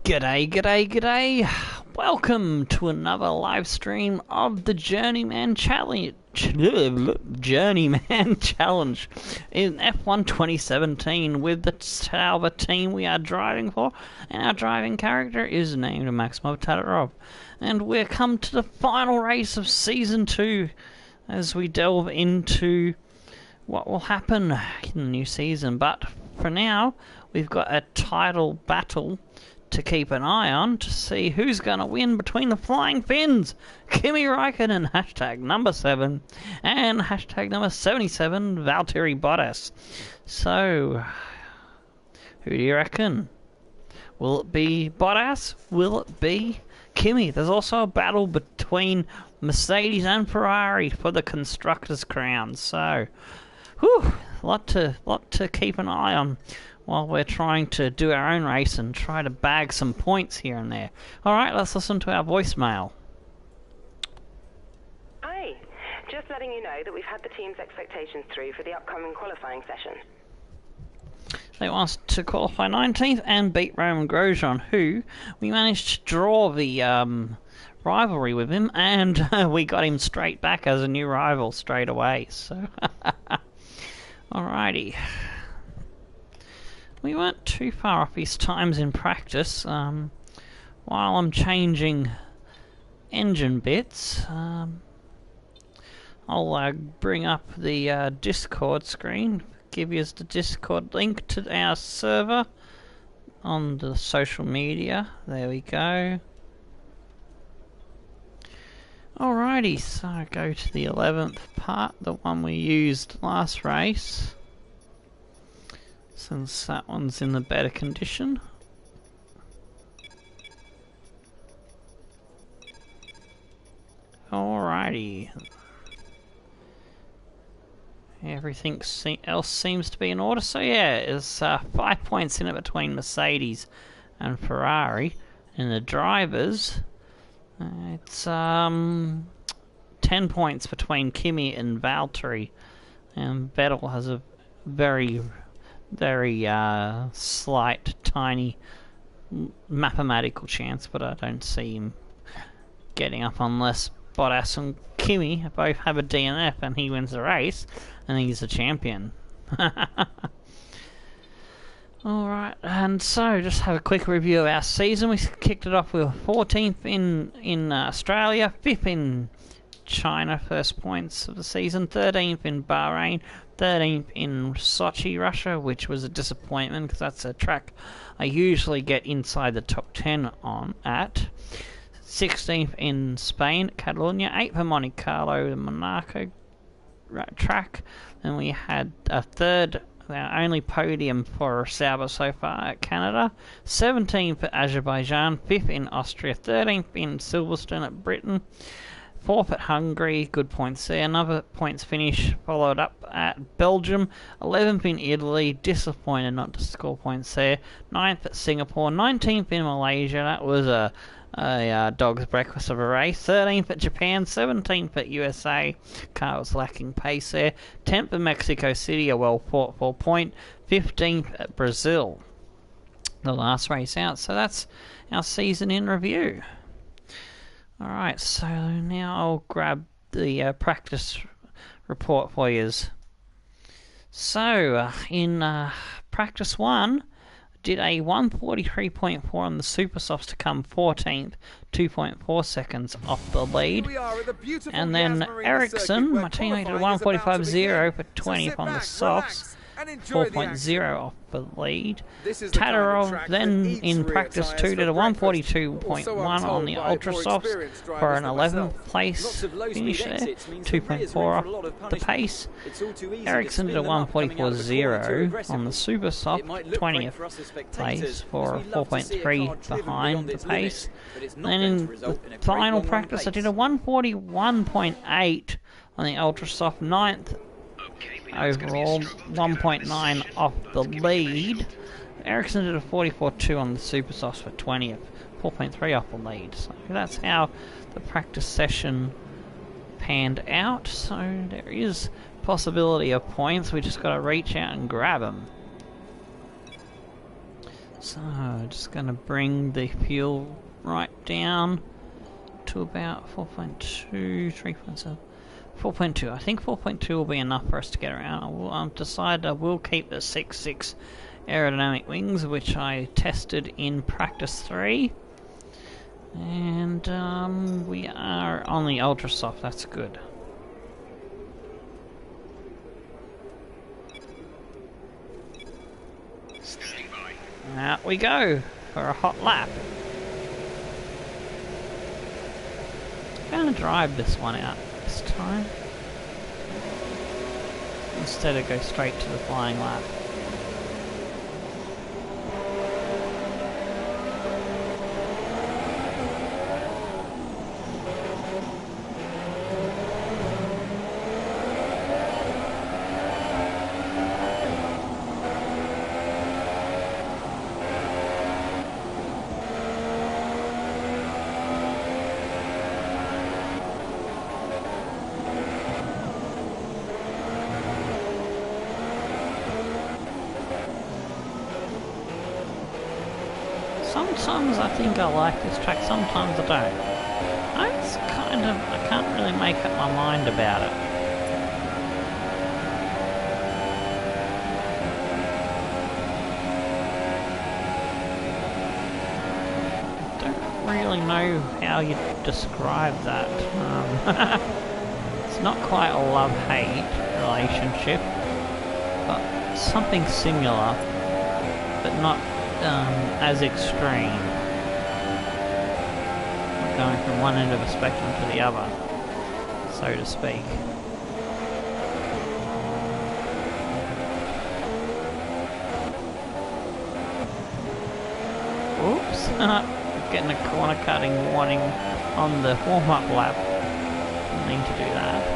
G'day, g'day, g'day. Welcome to another live stream of the Journeyman Challenge. Journeyman Challenge in F1 2017 with the Sauber team we are driving for, and our driving character is named Maximo Tatarov. And we're come to the final race of Season 2 as we delve into what will happen in the new season. But for now, we've got a title battle to keep an eye on to see who's going to win between the Flying Finns, Kimi Räikkönen, hashtag number 7, and hashtag number 77, Valtteri Bottas. So, who do you reckon? Will it be Bottas? Will it be Kimi? There's also a battle between Mercedes and Ferrari for the Constructors' crown. So, whew, lot to keep an eye on while we're trying to do our own race and try to bag some points here and there. Alright, let's listen to our voicemail. Hi, just letting you know that we've had the team's expectations through for the upcoming qualifying session. They want us to qualify 19th and beat Roman Grosjean, who we managed to draw the rivalry with him, and we got him straight back as a new rival straight away. So, alrighty. We weren't too far off his times in practice. While I'm changing engine bits, I'll bring up the Discord screen, give you the Discord link to our server on the social media. There we go. Alrighty, so go to the 11th part, the one we used last race, since that one's in the better condition. Alrighty. Everything else seems to be in order. So yeah, it's 5 points in it between Mercedes and Ferrari. And the drivers, it's 10 points between Kimi and Valtteri. And Vettel has a very slight, tiny mathematical chance, but I don't see him getting up unless Bottas and Kimi both have a DNF and he wins the race, and he's the champion. Alright, and so just have a quick review of our season. We kicked it off with 14th in Australia, 5th in China, first points of the season, 13th in Bahrain, 13th in Sochi, Russia, which was a disappointment because that's a track I usually get inside the top 10 on at. 16th in Spain, Catalonia, 8th in Monte Carlo, the Monaco track, and we had a third, our only podium for Sauber so far at Canada, 17th at Azerbaijan, 5th in Austria, 13th in Silverstone at Britain, 4th at Hungary, good points there. Another points finish followed up at Belgium. 11th in Italy, disappointed not to score points there. 9th at Singapore. 19th in Malaysia, that was a dog's breakfast of a race. 13th at Japan. 17th at USA, car was lacking pace there. 10th at Mexico City, a well fought for point. 15th at Brazil, the last race out. So that's our season in review. Alright, so now I'll grab the practice report for you. So, in practice 1, did a 1:43.4 on the Super Softs to come 14th, 2.4 seconds off the lead. And then Ericsson, my teammate, did a 1:45.0 for 20th on the Softs, 4.0 off the lead. Tatarov then in practice 2 did a 1:42.1 on the Ultra Softs for an 11th place finish there, 2.4 off the pace. Ericsson did a 1:44.0 on the Super Soft, 20th place for 4.3 behind the pace. Then in the final practice I did a 1:41.8 on the Ultra Soft, 9th overall, 1.9 off the lead. Ericsson did a 44.2 on the Super Softs for 20th, 4.3 off the lead. So that's how the practice session panned out. So there is possibility of points. We just got to reach out and grab them. So, just going to bring the fuel right down to about 4.2, 3.7, 4.2. I think 4.2 will be enough for us to get around. I'll decide I will keep the 6.6 aerodynamic wings, which I tested in practice 3. And we are on the ultra soft, that's good. Out we go for a hot lap. I'm going to drive this one out this time, instead of go straight to the flying lap. Sometimes I think I like this track, sometimes I don't. I can't really make up my mind about it. Don't really know how you describe that. It's not quite a love-hate relationship, but something similar, but not as extreme. Going from one end of a spectrum to the other, so to speak. Oops, getting a corner cutting warning on the warm-up lap. Didn't mean to do that.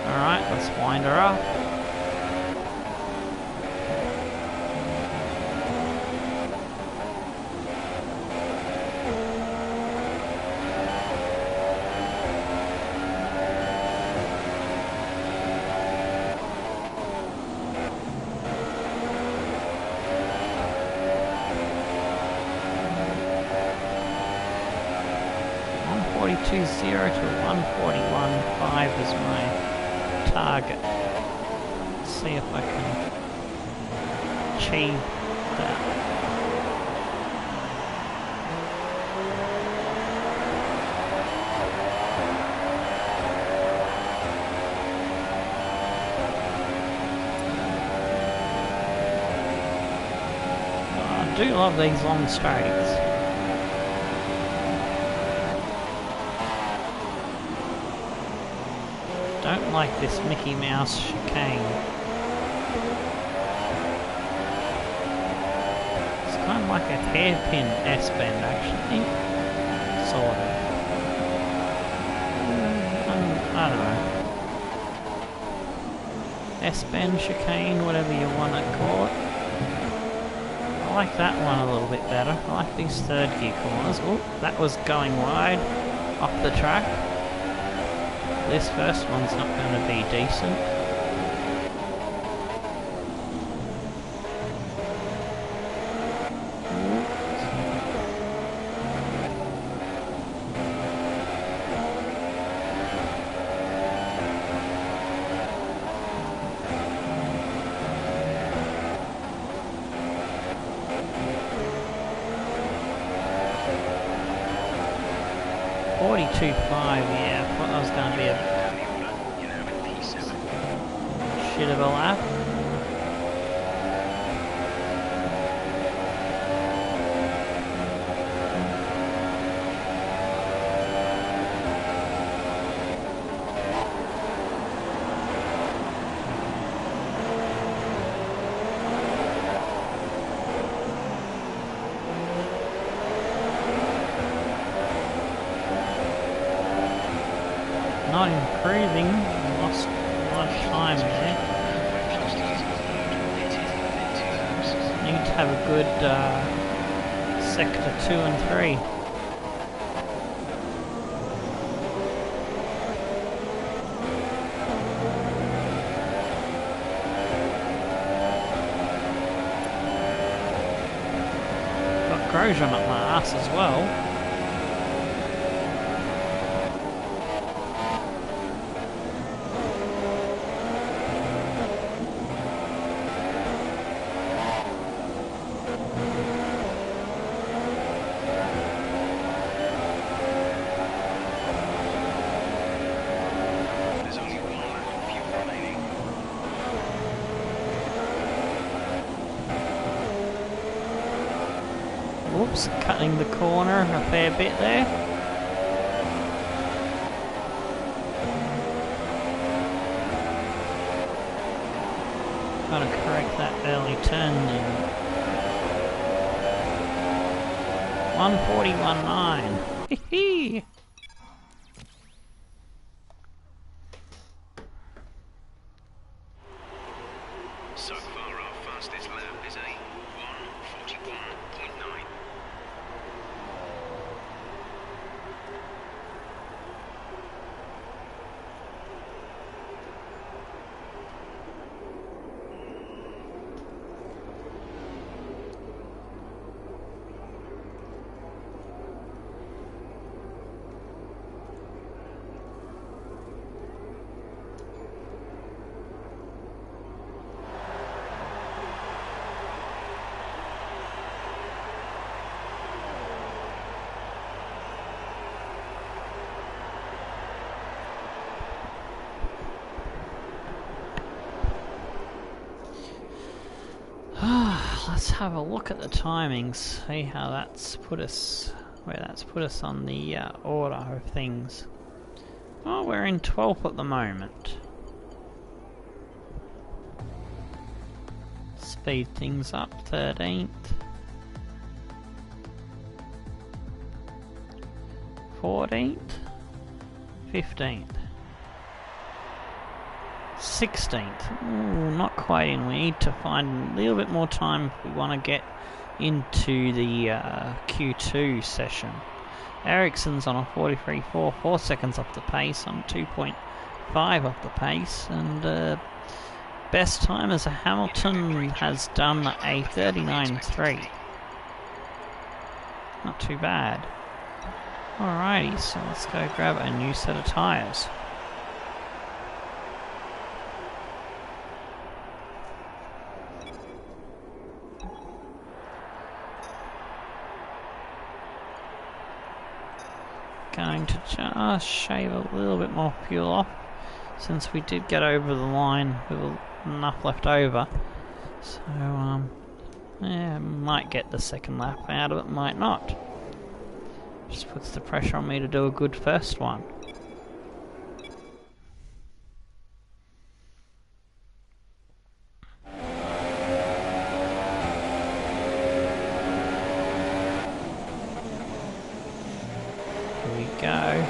Alright, let's wind her up. .142.0 to 141.5 is my target. Let's see if I can achieve that. I do love these long straights. Don't like this Mickey Mouse chicane. It's kind of like a hairpin S-bend, actually. Sort of. I don't know. S-bend, chicane, whatever you want to call it. I like that one a little bit better. I like these third gear corners. Oh, that was going wide off the track. This first one's not going to be decent. .42.5, yeah, I thought that was going to be a shit of a lap. Not improving, lost a lot of time there. Need to have a good sector 2 and 3. corrosion up my ass as well. Whoops, cutting the corner a fair bit there. Gotta correct that early turn then. 141.9. Hee hee. So far, our fastest lap is a 1:41.9. Let's have a look at the timings, see how that's put us, where that's put us on the order of things. Well, we're in 12th at the moment. Speed things up, 13th. 14th. 15th. 16th. Ooh, not quite in. We need to find a little bit more time if we want to get into the Q2 session. Ericsson's on a 43.4, 4 seconds off the pace, on 2.5 off the pace, and best time as a Hamilton has done a 39.3. Not too bad. Alrighty, so let's go grab a new set of tyres. Going to just shave a little bit more fuel off, since we did get over the line with enough left over. So, yeah, might get the second lap out of it, might not. Just puts the pressure on me to do a good first one. Go.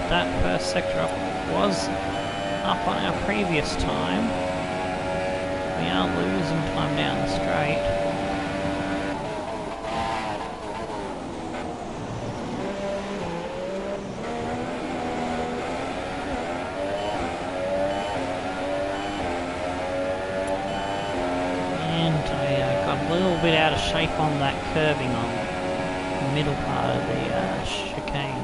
That first sector up was up on our previous time. We are losing time down the straight. And I got a little bit out of shape on that curving on the middle part of the chicane.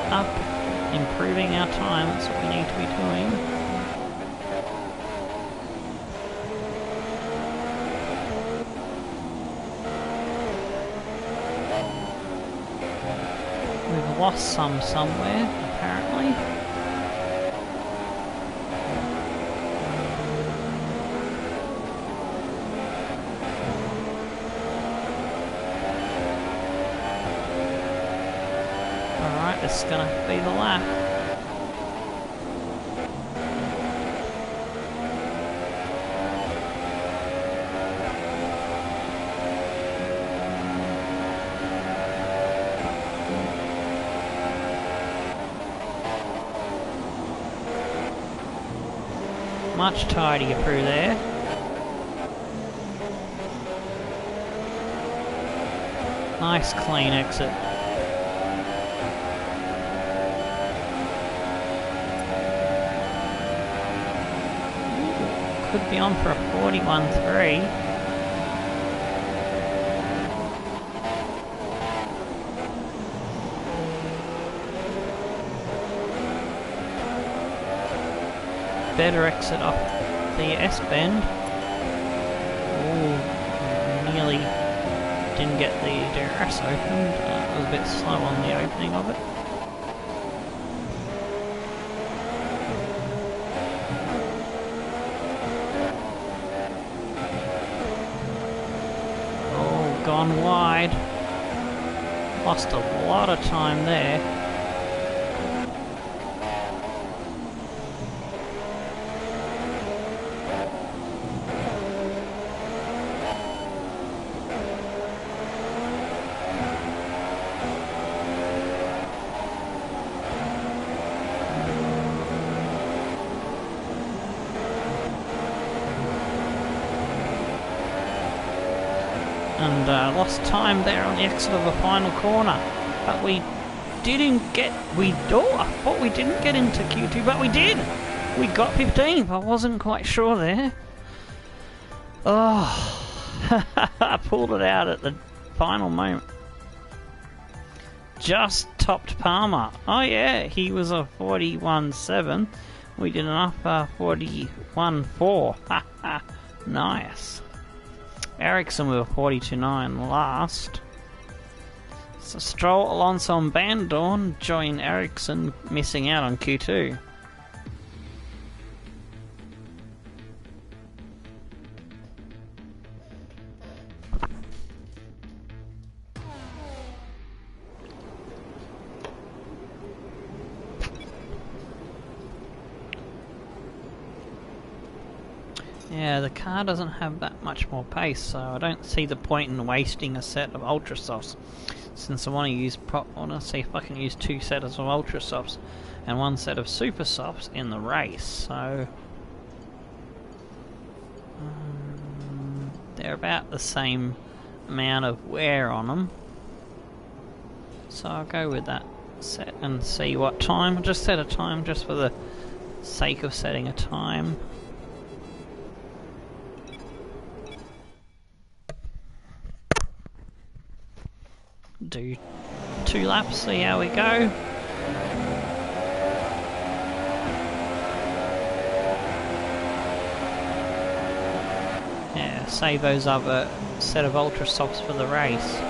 Up, improving our time, that's what we need to be doing. lost some somewhere, apparently. Alright, this is gonna be the lap. Much tidier through there. Nice clean exit. Could be on for a 41.3. Better exit off the S-bend. Ooh, nearly didn't get the DRS opened. It was a bit slow on the opening of it. Oh, gone wide. Lost a lot of time there. And lost time there on the exit of the final corner, but we didn't get. I thought we didn't get into Q2, but we did. We got 15th. I wasn't quite sure there. Oh, I pulled it out at the final moment. Just topped Palmer. Oh yeah, he was a 41.7. We did enough 41.4. Nice. Ericsson with a 42.9 last. So Stroll, Alonso and Bandorn join Ericsson missing out on Q2. Yeah, the car doesn't have that much more pace, so I don't see the point in wasting a set of Ultra Softs. Since I want to see if I can use 2 sets of Ultra Softs and 1 set of Super Softs in the race. So they're about the same amount of wear on them. So I'll go with that set and see what time. I'll just set a time just for the sake of setting a time. Do 2 laps, see how we go. Yeah, save those other set of Ultra Softs for the race.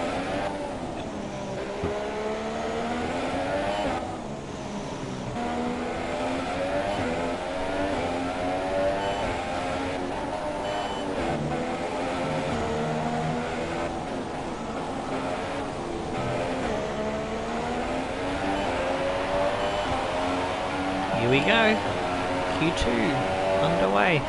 Here we go, Q2 underway.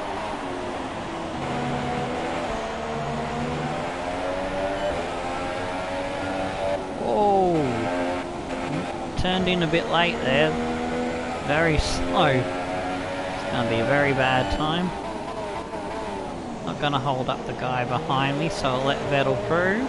Whoa, turned in a bit late there, very slow. It's going to be a very bad time. Not going to hold up the guy behind me, so I'll let Vettel through.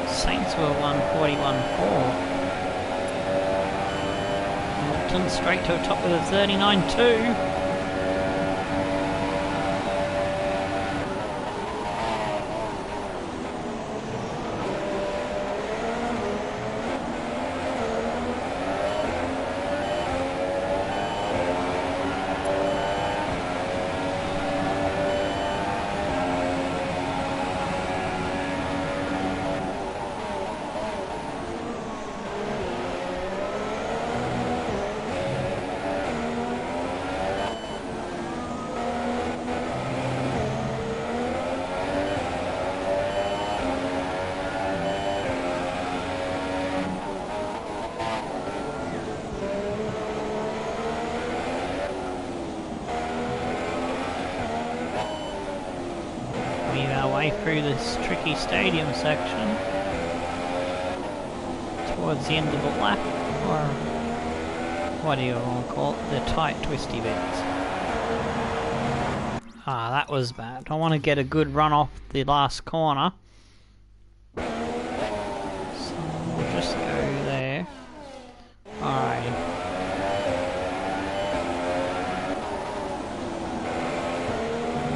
Saints were 141.4. Hamilton straight to a top with a 39.2. way through this tricky stadium section towards the end of the lap, or what do you want to call it, the tight twisty bits. Ah, that was bad. I want to get a good run off the last corner. So we'll just go there. Alright.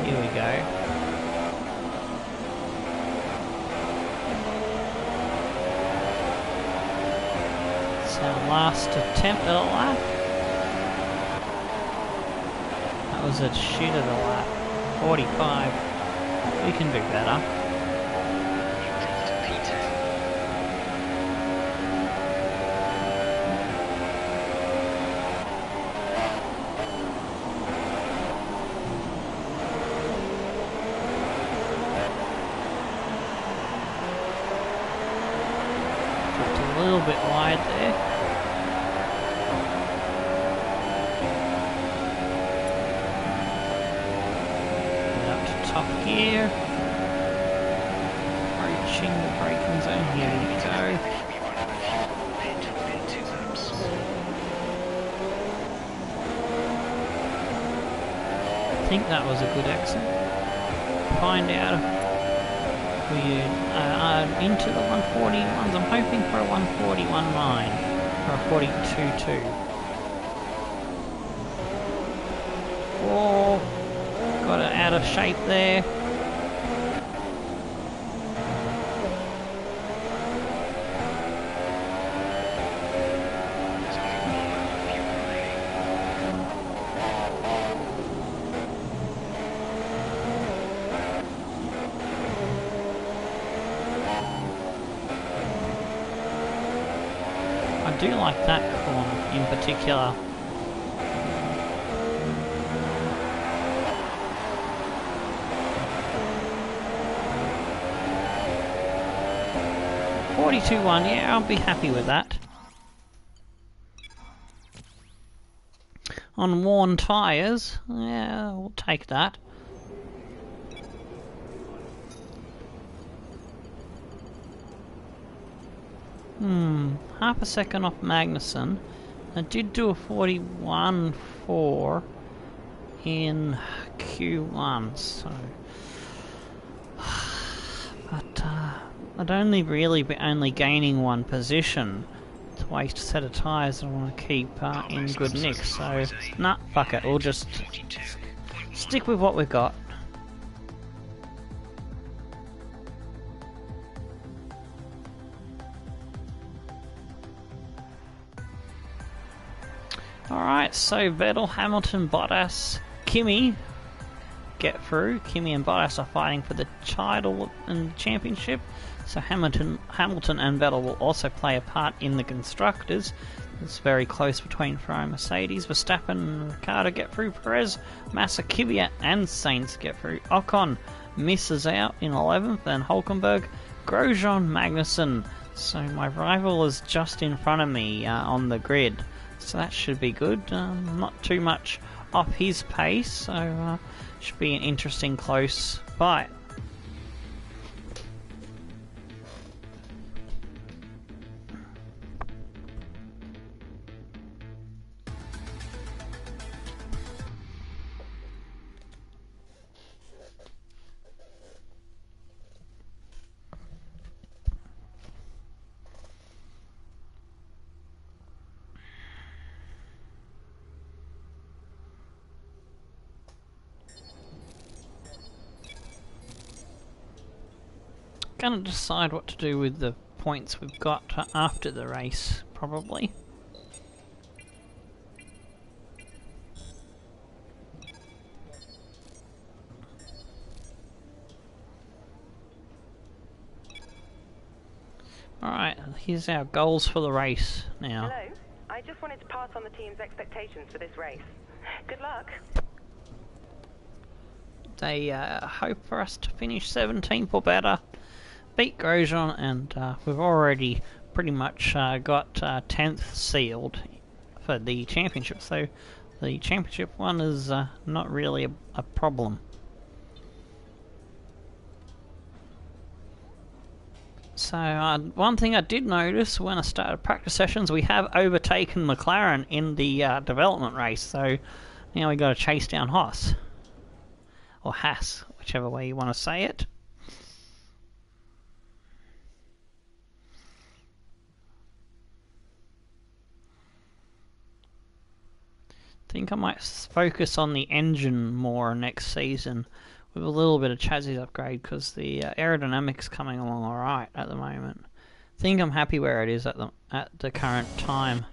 Here we go. It's our last attempt at a lap. That was a shit of a lap. 45. We can do better. Just a little bit wide there. Top gear, approaching the braking zone, here we go. I think that was a good exit. Find out if we are into the 141s. I'm hoping for a 141.9 or a 42.2. Oh, got it out of shape there. I do like that corner in particular. .42.1, yeah, I'll be happy with that. On worn tyres, yeah, we'll take that. Half a second off Magnussen. I did do a 41.4 in Q1, so... But, I'd only really be gaining one position. To waste a set of tyres I want to keep in good nick, so... Nah, fuck it, we'll just stick with what we've got. Alright, so Vettel, Hamilton, Bottas, Kimi get through. Kimi and Bottas are fighting for the title in the championship, so Hamilton and Vettel will also play a part in the constructors. It's very close between Ferrari and Mercedes. Verstappen and Ricciardo get through. Perez, Massa, Kvyat and Sainz get through. Ocon misses out in 11th, and Hulkenberg, Grosjean, Magnussen. So my rival is just in front of me on the grid, so that should be good. Not too much off his pace, so should be an interesting close fight. Gonna decide what to do with the points we've got after the race, probably. Alright, here's our goals for the race now. Hello, I just wanted to pass on the team's expectations for this race. Good luck. They hope for us to finish 17th or better, beat Grosjean, and we've already pretty much got 10th sealed for the championship, so the championship one is not really a problem. So one thing I did notice when I started practice sessions, we have overtaken McLaren in the development race. So now we got to chase down Haas. Or Haas, whichever way you want to say it. I think I might focus on the engine more next season with a little bit of chassis upgrade, because the aerodynamics coming along alright at the moment. I think I'm happy where it is at the current time.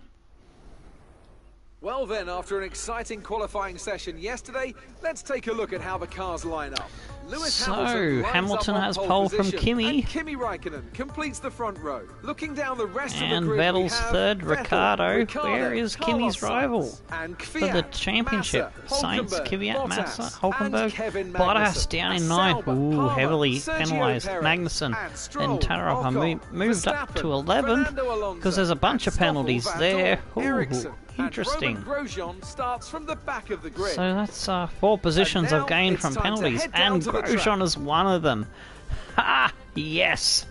Well then, after an exciting qualifying session yesterday, let's take a look at how the cars line up. Hamilton has pole from Kimi. And Kimi Raikkonen completes the front row. Looking down the rest of the And grid, Vettel's third, Ricciardo. Where is Kimi's rival for the championship? Sainz, Kvyat, Massa, Hulkenberg, Bottas down in ninth. Ooh, heavily penalised. Magnussen and Tarapp moved up to 11 because there's a bunch of penalties there. Ooh, interesting. So that's 4 positions I've gained from penalties, and Grosjean is one of them. Ha! Yes!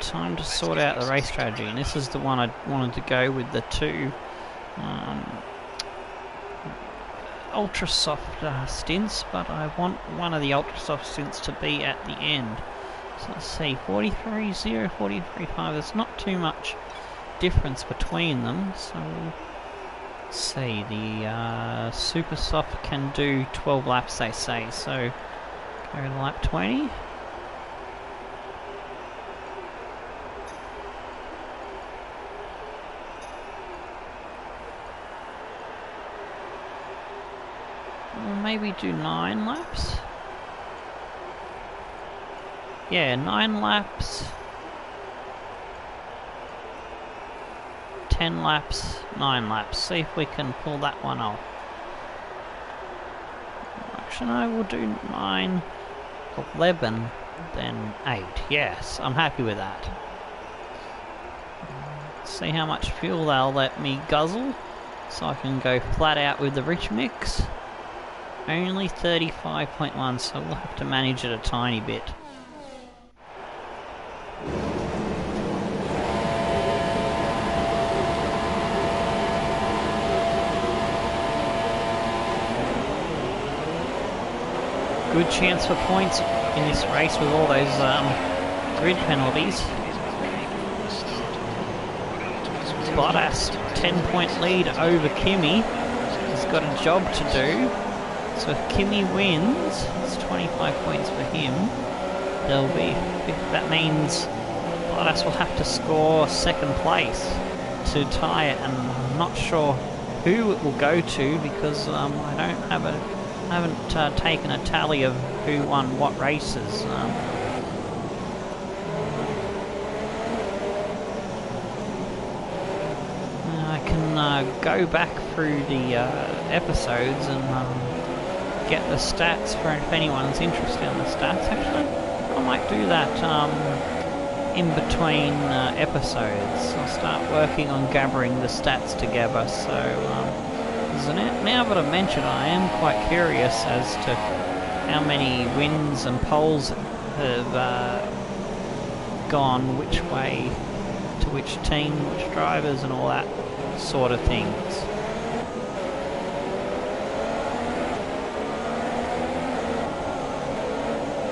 Time to sort out the race strategy, and this is the one I wanted to go with, the 2 ultra soft stints, but I want one of the ultra soft stints to be at the end. So let's see, 43.0, 43.5, there's not too much difference between them, so let's see, the super soft can do 12 laps, they say, so go to lap 20. Or maybe do 9 laps. Yeah, 9 laps, 10 laps, 9 laps. See if we can pull that one off. Actually, no, we'll do 9, 11, then 8. Yes, I'm happy with that. See how much fuel they'll let me guzzle, so I can go flat out with the rich mix. Only 35.1, so we'll have to manage it a tiny bit. Good chance for points in this race with all those grid penalties. Bottas, 10-point lead over Kimi. He's got a job to do. So if Kimi wins, it's 25 points for him. There'll be, that means Bottas will have to score 2nd place to tie it, and I'm not sure who it will go to, because I haven't taken a tally of who won what races. I can go back through the episodes and get the stats for if anyone's interested in the stats. Actually, I might do that in between episodes. I'll start working on gathering the stats together. So now that I've mentioned, I am quite curious as to how many wins and poles have gone which way to which team, which drivers, and all that sort of things.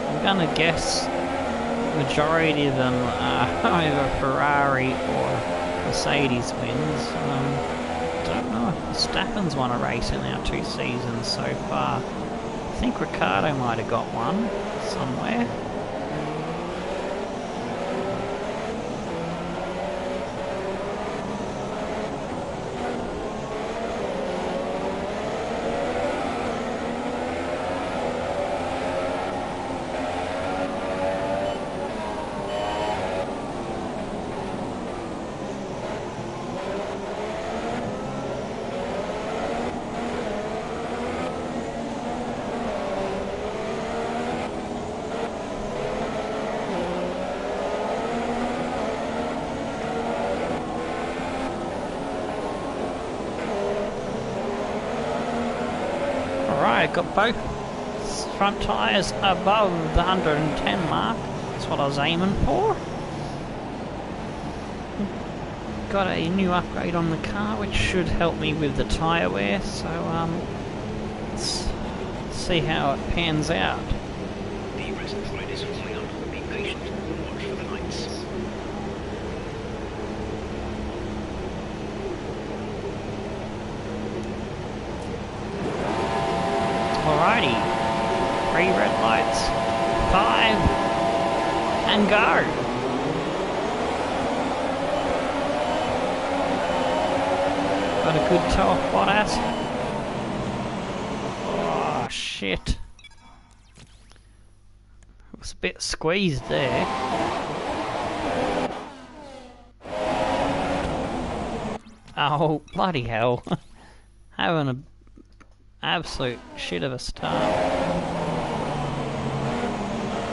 I'm gonna guess majority of them are either Ferrari or Mercedes wins. Don't know if Verstappen's won a race in our 2 seasons so far. I think Ricciardo might have got one somewhere. Got both front tyres above the 110 mark. That's what I was aiming for. Got a new upgrade on the car which should help me with the tyre wear, so let's see how it pans out. The reservoir is warming up. Be patient and watch for the lights. Alrighty, 3 red lights, 5, and go. Got a good toe off Bottas. Oh shit. It was a bit squeezed there. Oh bloody hell. Having a absolute shit of a start.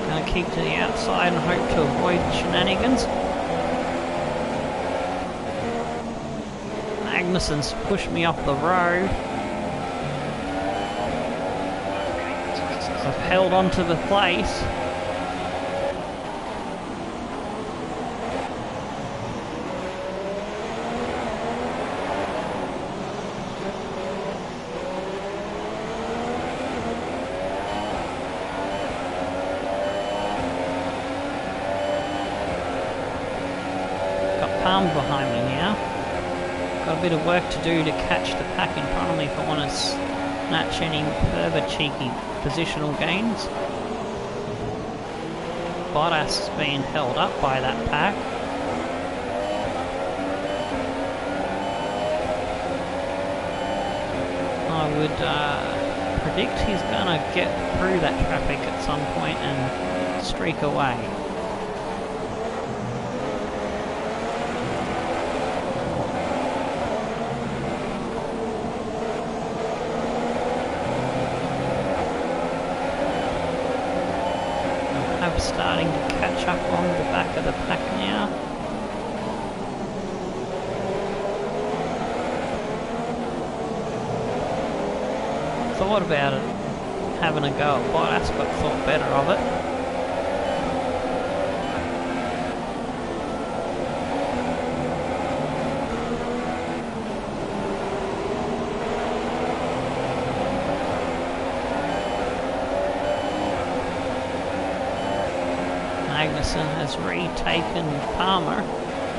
Gonna keep to the outside and hope to avoid shenanigans. Magnussen's pushed me off the road. I've held on to the place. Got Palmer behind me now. Got a bit of work to do to catch the pack in front of me if I want to snatch any further cheeky positional gains. Bottas is being held up by that pack. I would predict he's going to get through that traffic at some point and streak away. Starting to catch up on the back of the pack now. Thought about it, having a go at Bottas, but thought better of it. Magnussen has retaken Palmer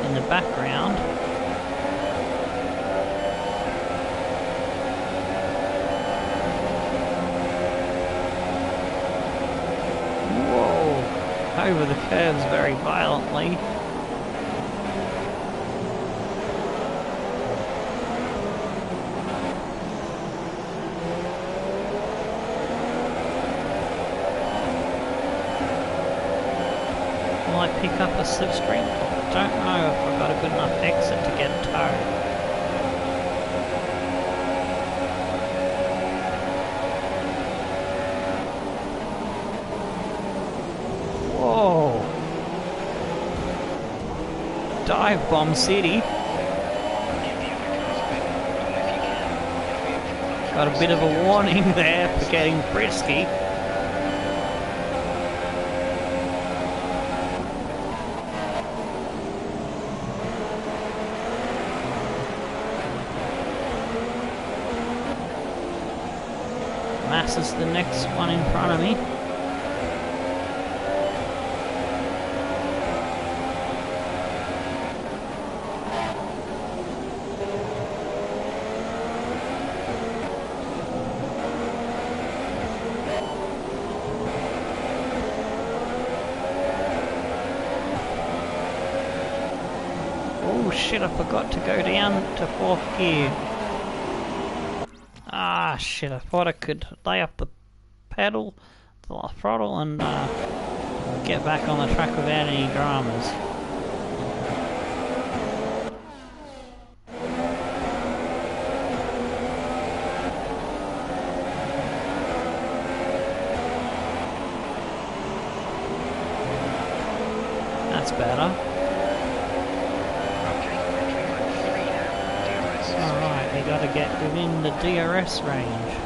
in the background. Whoa! Over the curves very violently. I pick up a slipstream? Don't know if I've got a good enough exit to get a tow. Whoa! Dive bomb city. Got a bit of a warning there for getting frisky. Is the next one in front of me. Oh shit, I forgot to go down to 4th gear. Ah shit, I thought I could lay up the pedal, the throttle and get back on the track without any dramas. That's better. Alright, we gotta get within the DRS range.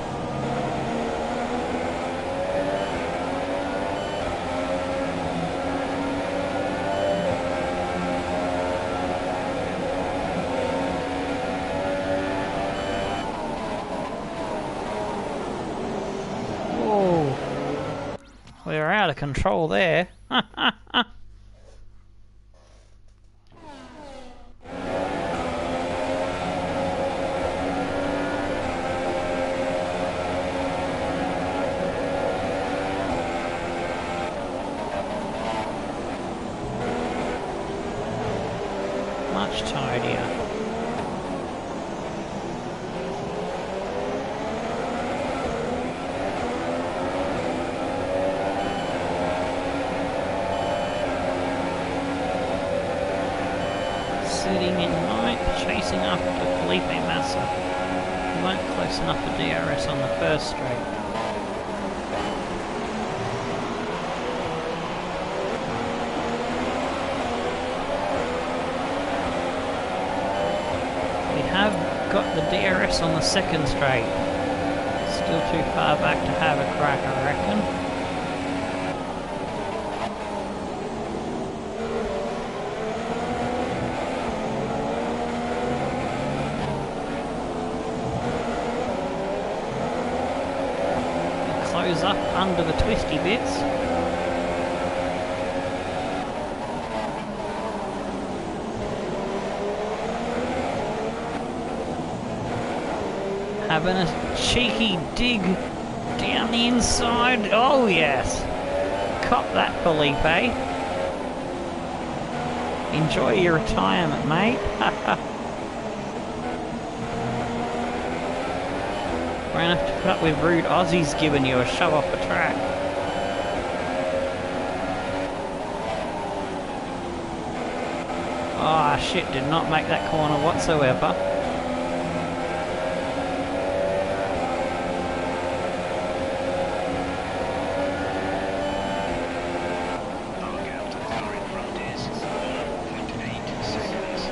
control there. Much tidier. Sitting in ninth, chasing after Felipe Massa. He weren't close enough for DRS on the first straight. We have got the DRS on the second straight. Still too far back to have a crack, I reckon. Up under the twisty bits. Having a cheeky dig down the inside. Oh yes. Cop that, Felipe. Enjoy your retirement, mate. We're gonna have to put up with rude Aussies giving you a shove off the track. Ah, shit, did not make that corner whatsoever. Our gap to the car in front is 1.8 seconds.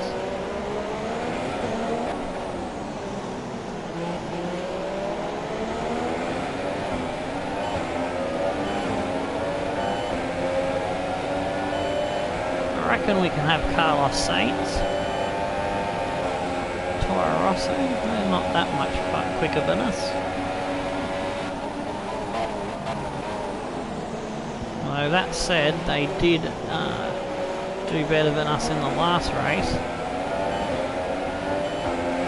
I reckon we can have Carlos Sainz. Toro Rosso, they're not that much quicker than us. Although that said, they did do better than us in the last race.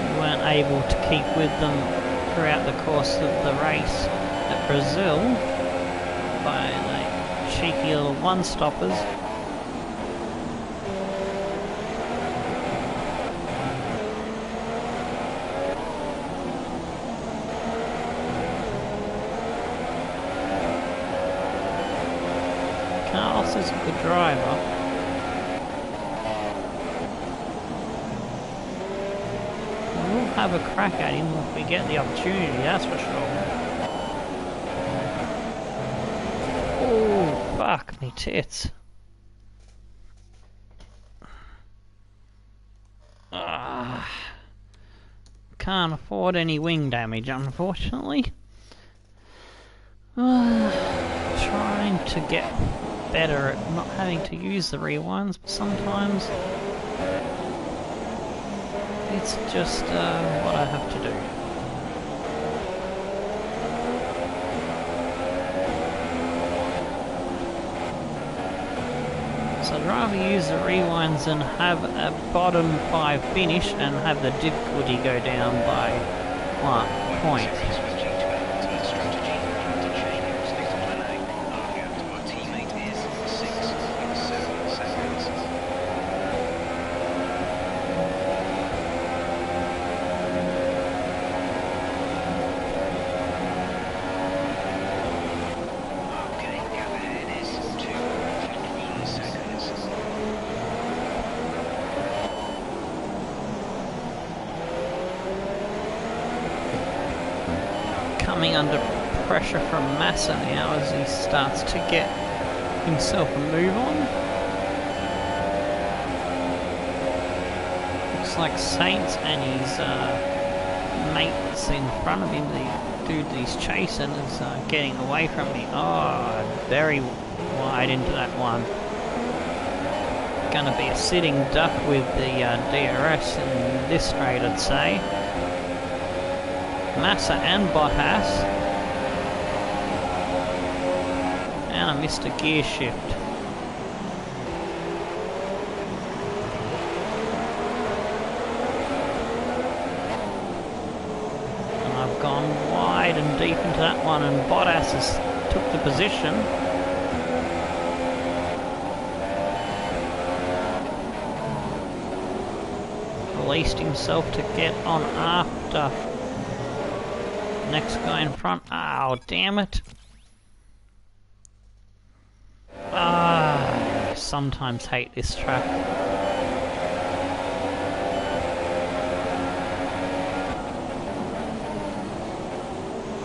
We weren't able to keep with them throughout the course of the race at Brazil by the cheeky little one-stoppers. Carlos is a good driver. We'll have a crack at him if we get the opportunity, that's for sure. Oh, fuck me tits. Can't afford any wing damage, unfortunately. Trying to get better at not having to use the rewinds, but sometimes it's just what I have to do. So I'd rather use the rewinds and have a bottom 5 finish and have the difficulty go down by 1 point. Coming under pressure from Massa now as he starts to get himself a move on. Looks like Saints and his mate that's in front of him, the dude that he's chasing, is getting away from me. Oh, very wide into that one. Gonna be a sitting duck with the DRS in this straight, I'd say. Massa and Bottas. And a missed a gear shift. And I've gone wide and deep into that one, and Bottas has took the position. Released himself to get on after next guy in front. Oh, damn it. I sometimes hate this track.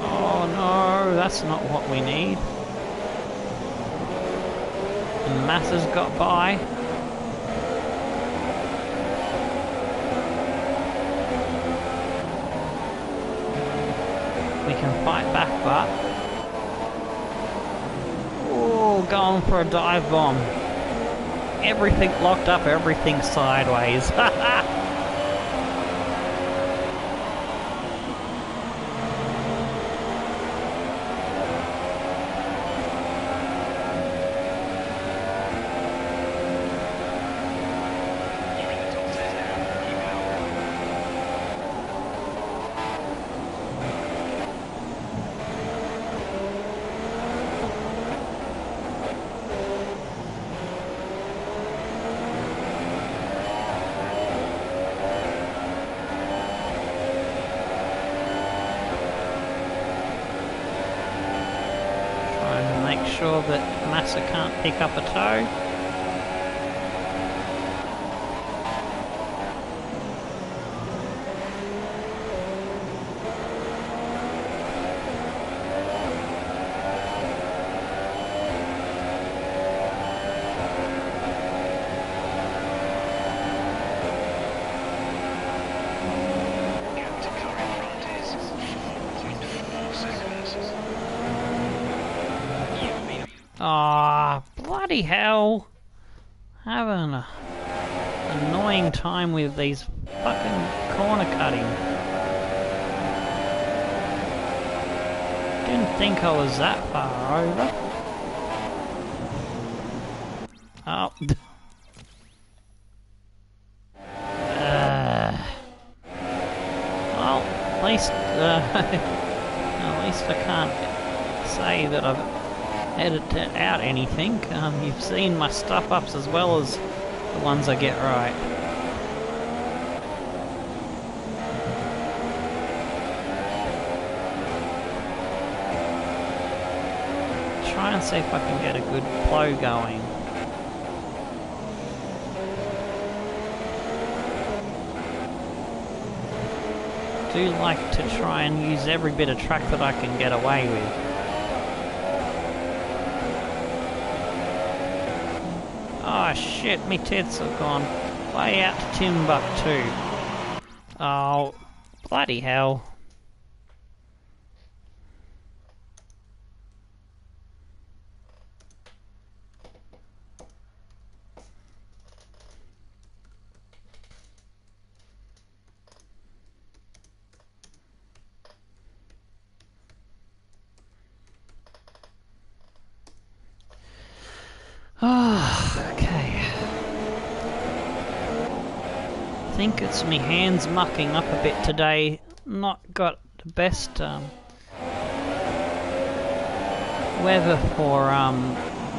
Oh no, that's not what we need. And Massa's got by. We can fight back, but oh, going for a dive bomb. Everything locked up, everything sideways. Sure that Massa can't pick up a toe. Ah, bloody hell. Having an annoying time with these fucking corner cutting. Didn't think I was that far over. Oh. Well, at least I can't say that I've edited out anything. You've seen my stuff-ups as well as the ones I get right. Try and see if I can get a good flow going. Do like to try and use every bit of track that I can get away with. Oh shit, me tits have gone way out to Timbuktu. Oh, bloody hell. Oh, okay. I think it's me hands mucking up a bit today. Not got the best weather for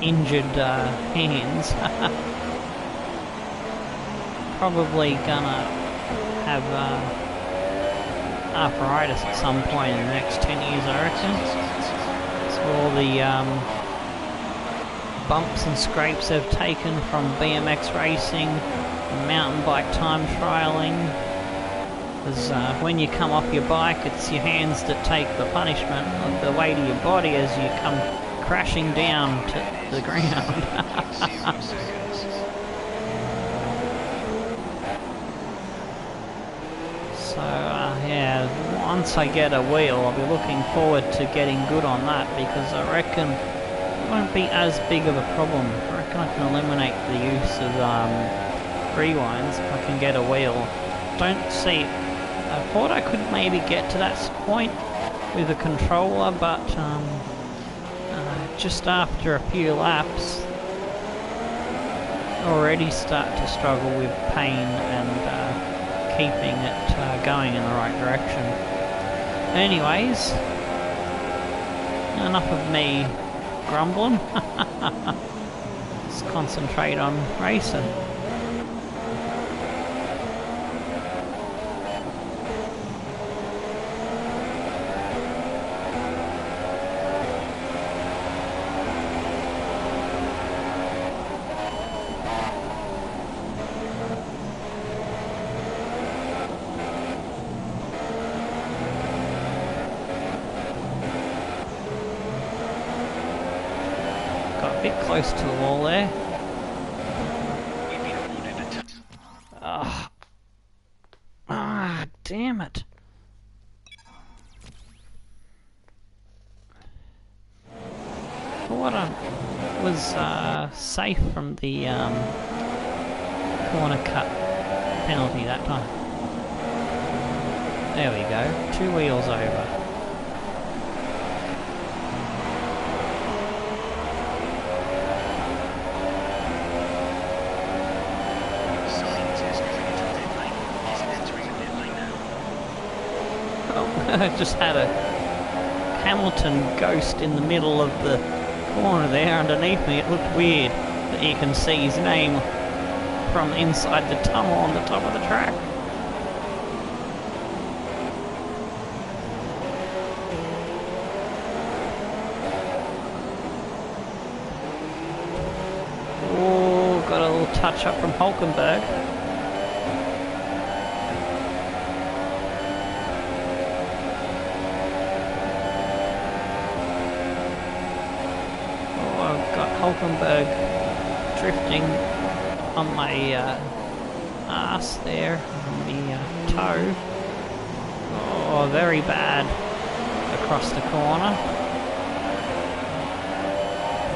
injured hands. Probably gonna have arthritis at some point in the next 10 years, I reckon. So all the bumps and scrapes they've taken from BMX racing and mountain bike time trialling. Because when you come off your bike, it's your hands that take the punishment of the weight of your body as you come crashing down to the ground. So yeah, once I get a wheel, I'll be looking forward to getting good on that, because I reckon it won't be as big of a problem. I reckon I can eliminate the use of rewinds if I can get a wheel. Don't see. I thought I could maybe get to that point with a controller, but just after a few laps, already start to struggle with pain and keeping it going in the right direction. Anyways, enough of me grumbling. Let's concentrate on racing. Close to the wall there. Ah, damn it. Thought I was safe from the corner cut penalty that time. There we go, 2 wheels over. Just had a Hamilton ghost in the middle of the corner there underneath me. It looked weird that you can see his name from inside the tunnel on the top of the track. Oh, got a little touch up from Hulkenberg. Hulkenberg drifting on my arse there, on the toe. Oh, very bad across the corner.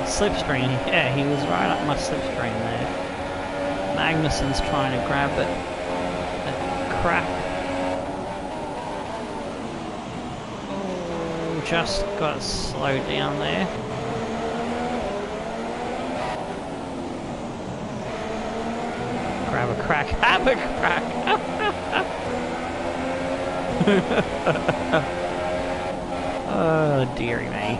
Slipstream, yeah, he was right up my slipstream there. Magnussen's trying to grab it. A crack. Oh, just got slowed down there. Have a crack. Have a crack! Oh, dearie me.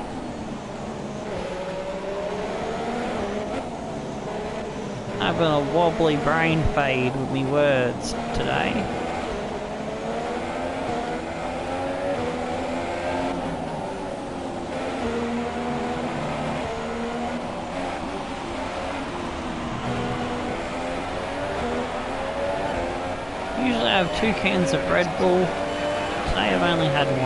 Having a wobbly brain fade with me words today. Usually I have 2 cans of Red Bull. Today I've only had 1.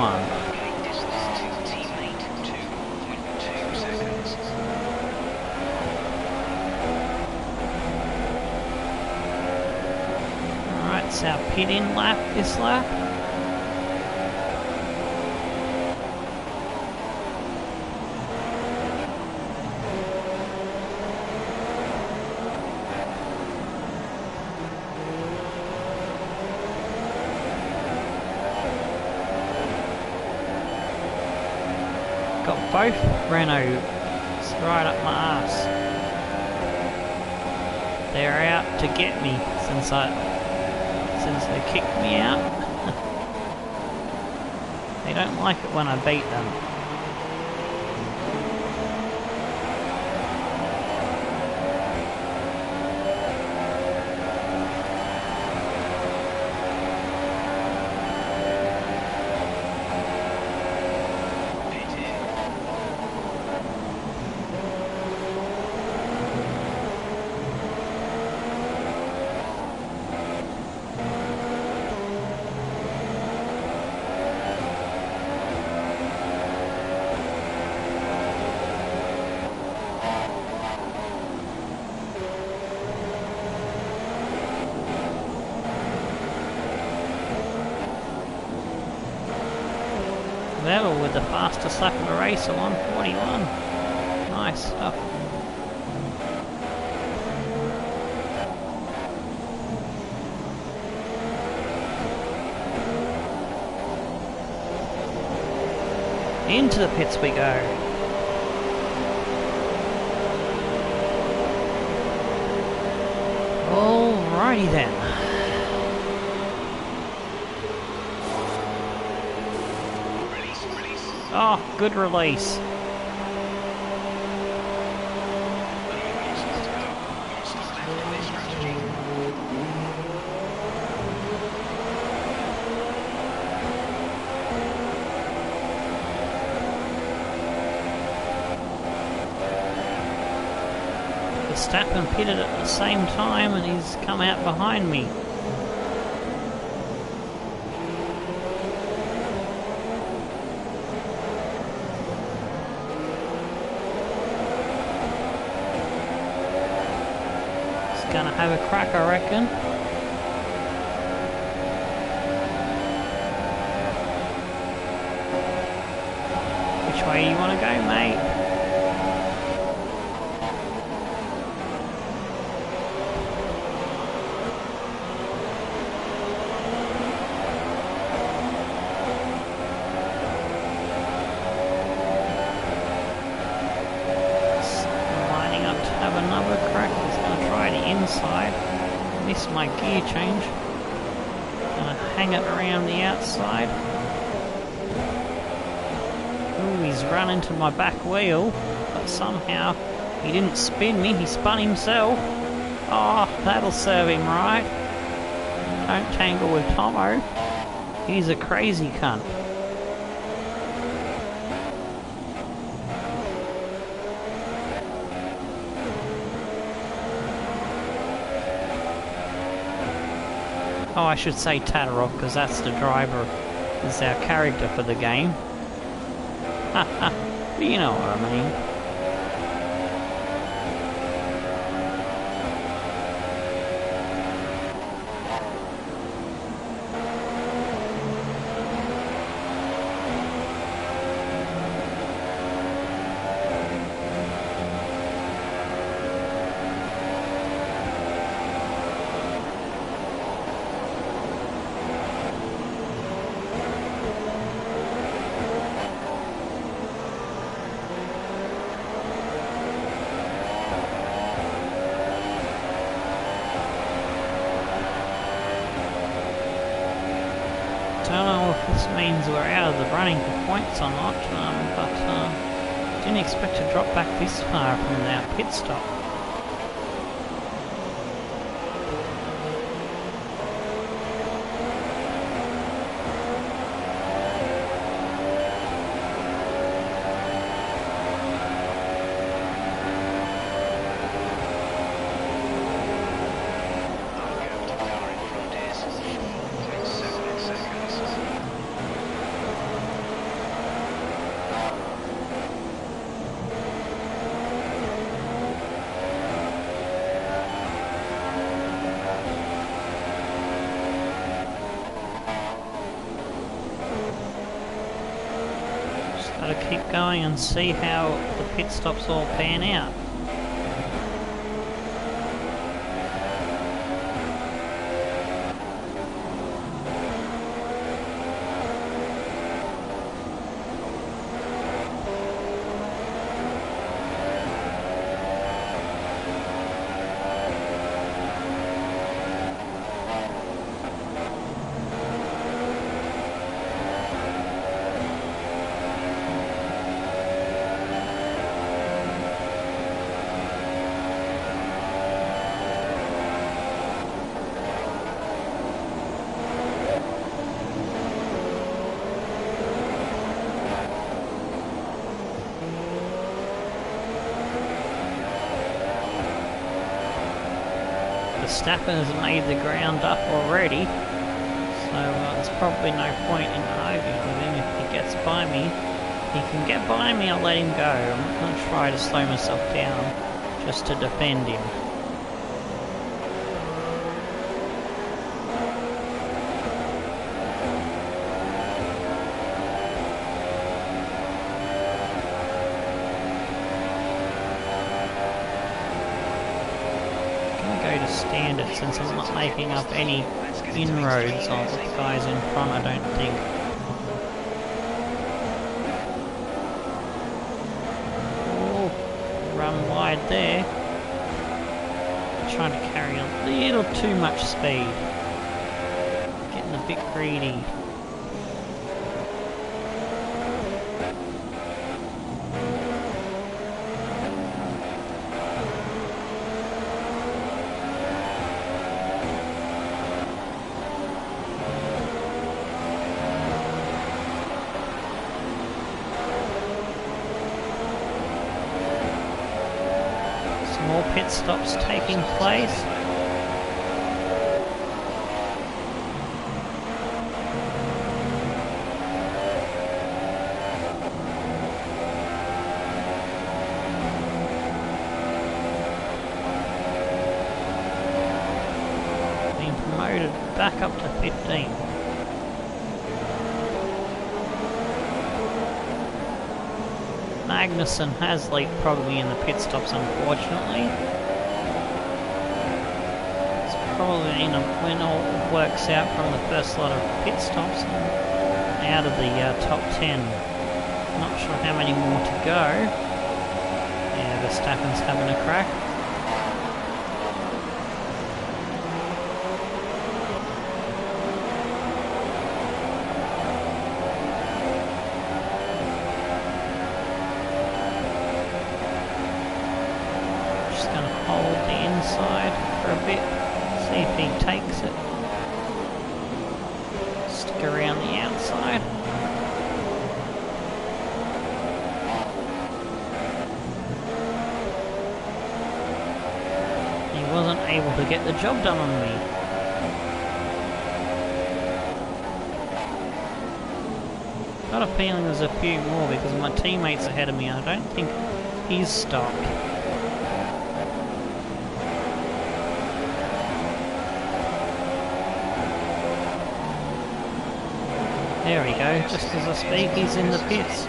Alright, it's our pit-in lap this lap. Got both Renaults right up my ass. They're out to get me since they kicked me out. They don't like it when I beat them. Vettel with the fastest lap of the race at 1:41. Nice stuff. Into the pits we go. Alrighty then. Release. Oh, good release. Lost left in this strategy. Verstappen pitted at the same time and he's come out behind me. He's gonna have a crack, I reckon. Which way do you want to go, mate? Another crack. He's going to try the inside. Missed my gear change. Going to hang it around the outside. Ooh, he's run into my back wheel, but somehow he didn't spin me. He spun himself. Oh, that'll serve him right. Don't tangle with Tomo. He's a crazy cunt. Oh, I should say Tatarov, because that's the driver, is our character for the game. Haha, you know what I mean. I don't know if this means we're out of the running for points or not, but didn't expect to drop back this far from our pit stop. Gotta keep going and see how the pit stops all pan out. Verstappen has made the ground up already, so there's probably no point in arguing with him. If he gets by me, he can get by me, I'll let him go. I'm not going to try to slow myself down just to defend him. Standard, since I'm not making up any inroads on the guys in front, I don't think. Oh, run wide there. Trying to carry a little too much speed. Getting a bit greedy. More pit stops taking place. Being promoted back up to 15. Magnussen has leapfrogged me in the pit stops, unfortunately. It's probably when all works out from the first lot of pit stops and out of the top 10. Not sure how many more to go. Yeah, Verstappen's having a crack. Hold the inside for a bit, see if he takes it. Stick around the outside. He wasn't able to get the job done on me. Got a feeling there's a few more because my teammate's ahead of me. I don't think he's stopped. There we go, just as I speak, he's in the pits.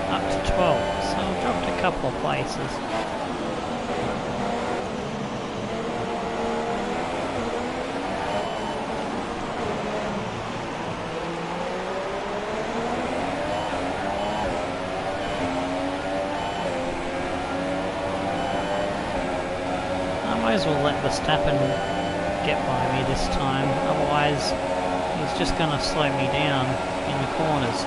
Up to 12, so I've dropped a couple of places. Might as well let Verstappen get by me this time, otherwise he's just going to slow me down in the corners.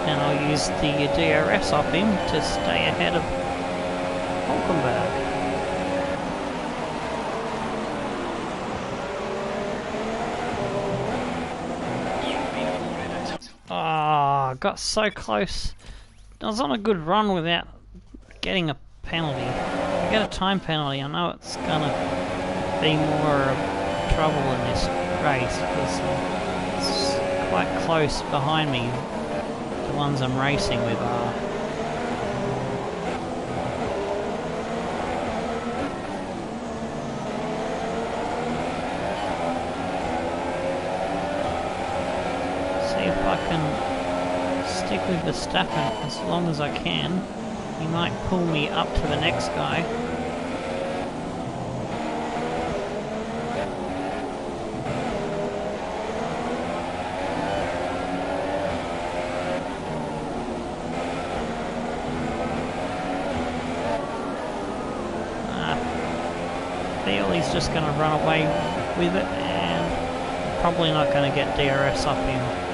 And I'll use the DRS off him to stay ahead of Hulkenberg. Oh, got so close. I was on a good run without getting a penalty. If I get a time penalty, I know it's gonna be more trouble in this race because it's quite close behind me. The ones I'm racing with are. If I can stick with Verstappen as long as I can, he might pull me up to the next guy. I feel he's just going to run away with it, and I'm probably not going to get DRS off him.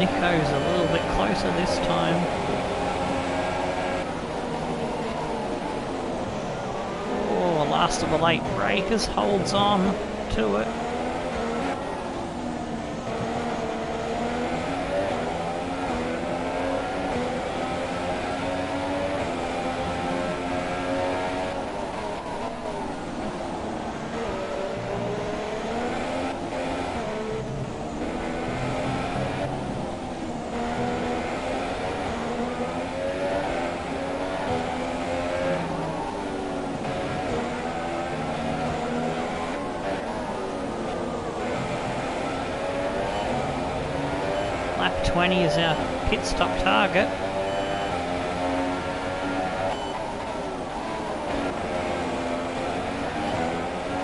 Nico's a little bit closer this time. Oh, last of the late breakers holds on to it. Lap 20 is our pit stop target.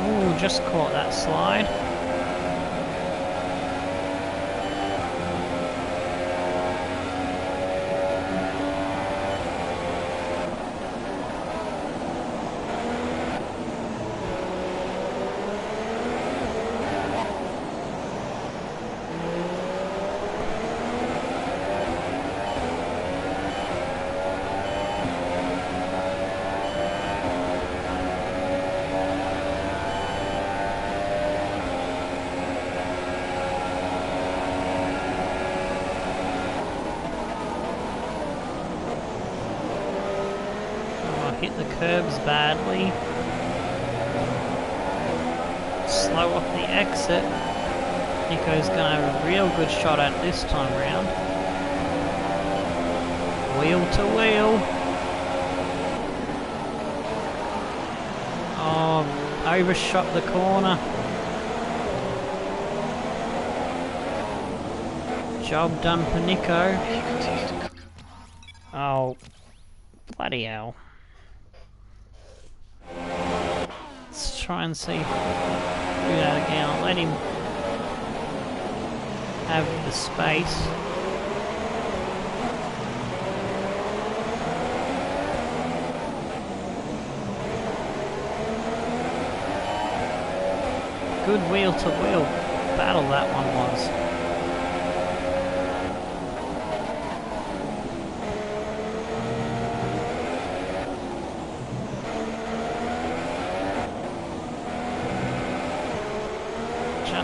Ooh, just caught that slide. Hit the curbs badly. Slow off the exit. Nico's going to have a real good shot at this time round. Wheel to wheel. Oh, overshot the corner. Job done for Nico. Oh, bloody hell. Let's try and see. Do that again. I'll let him have the space. Good wheel to wheel battle that one was.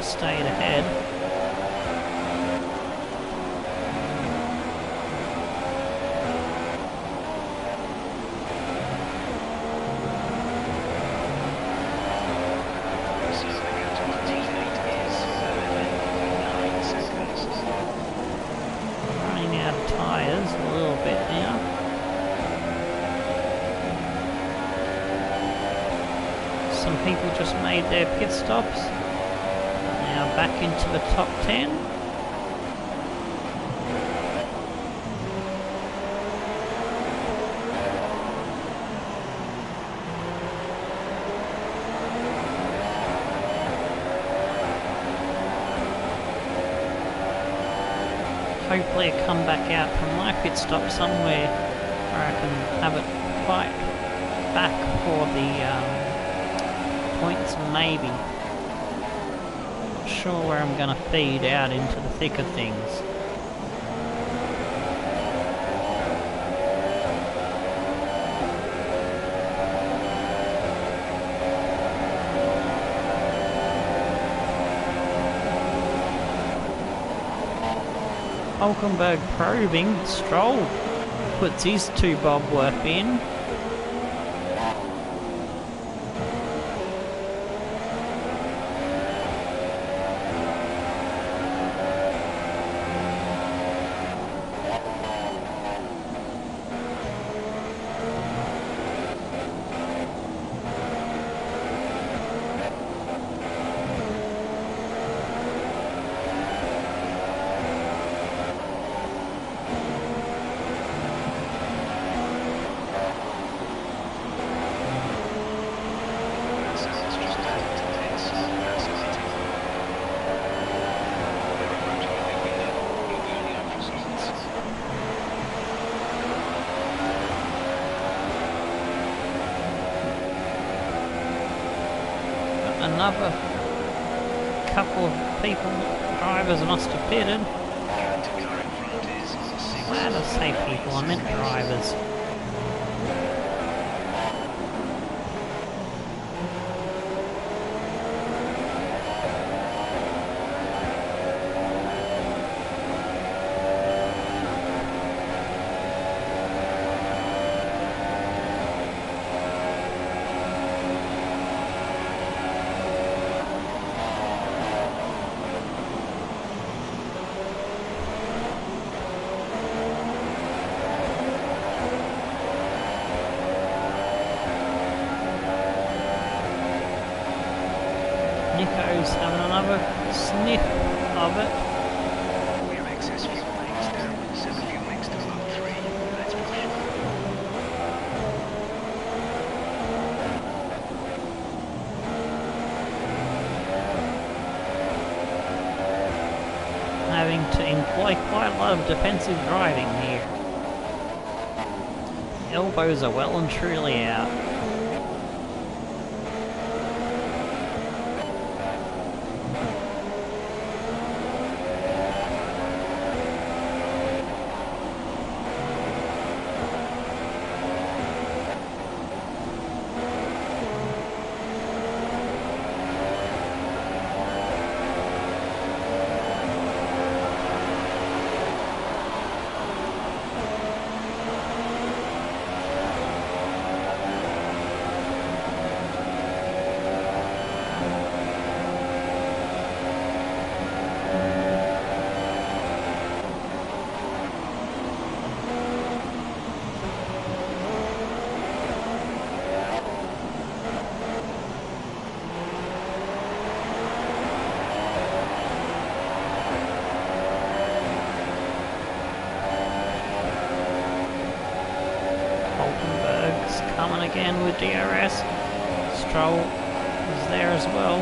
Stayed ahead. So the gap to my teammate is 11.9 seconds. Running out of tyres a little bit now. Some people just made their pit stops. Now back into the top 10. Hopefully I come back out from my pit stop somewhere where I can have it fight back for the points maybe. Sure where I'm going to feed out into the thick of things. Hulkenberg probing. Stroll puts his 2 bob worth in. Another couple of people, drivers must have pitted. Captain car in front is 6. Glad to say people, I meant drivers. Nico's having another sniff of it. We have excess fuel tanks down. 7 fuel tanks to about 3. Let's push. Having to employ quite a lot of defensive driving here. Elbows are well and truly out. Coming again with DRS. Stroll is there as well.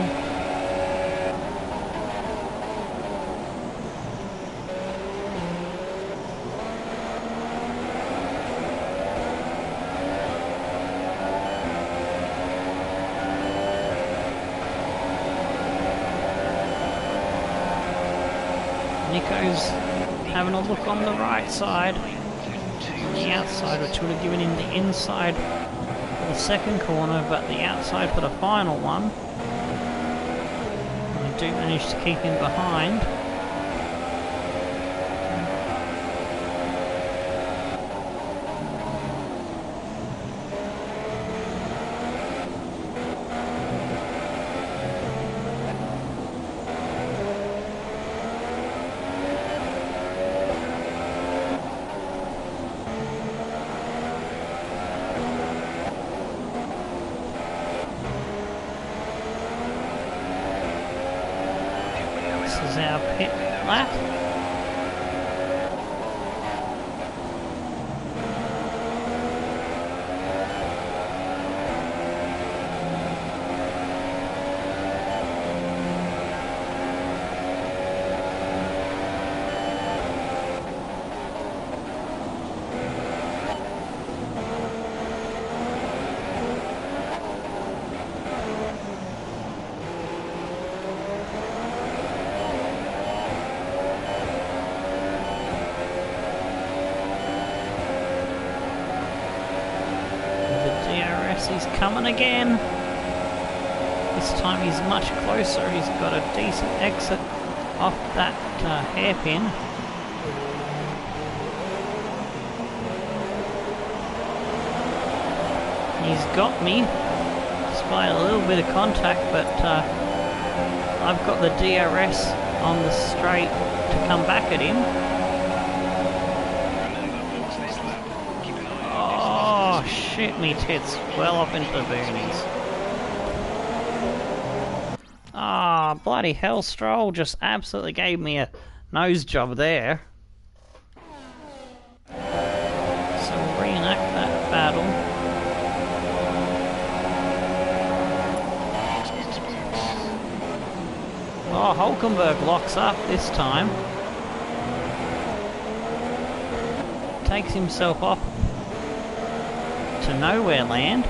Nico's having a look on the right side. The outside, which would have given him the inside for the second corner, but the outside for the final one. And we do manage to keep him behind. This is our pit lap. He's coming again. This time he's much closer. He's got a decent exit off that hairpin. He's got me, despite a little bit of contact, but I've got the DRS on the straight to come back at him. Oh, shit me tits, well off into the boonies. Ah, bloody hell, Stroll just absolutely gave me a nose job there. So we'll reenact that battle. Oh, Hulkenberg locks up this time. Takes himself off to nowhere land.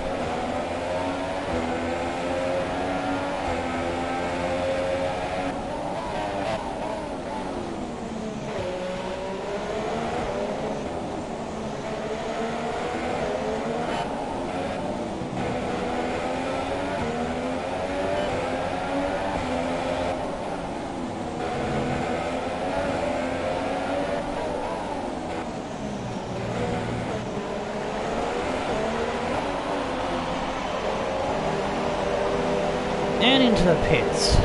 into the pits.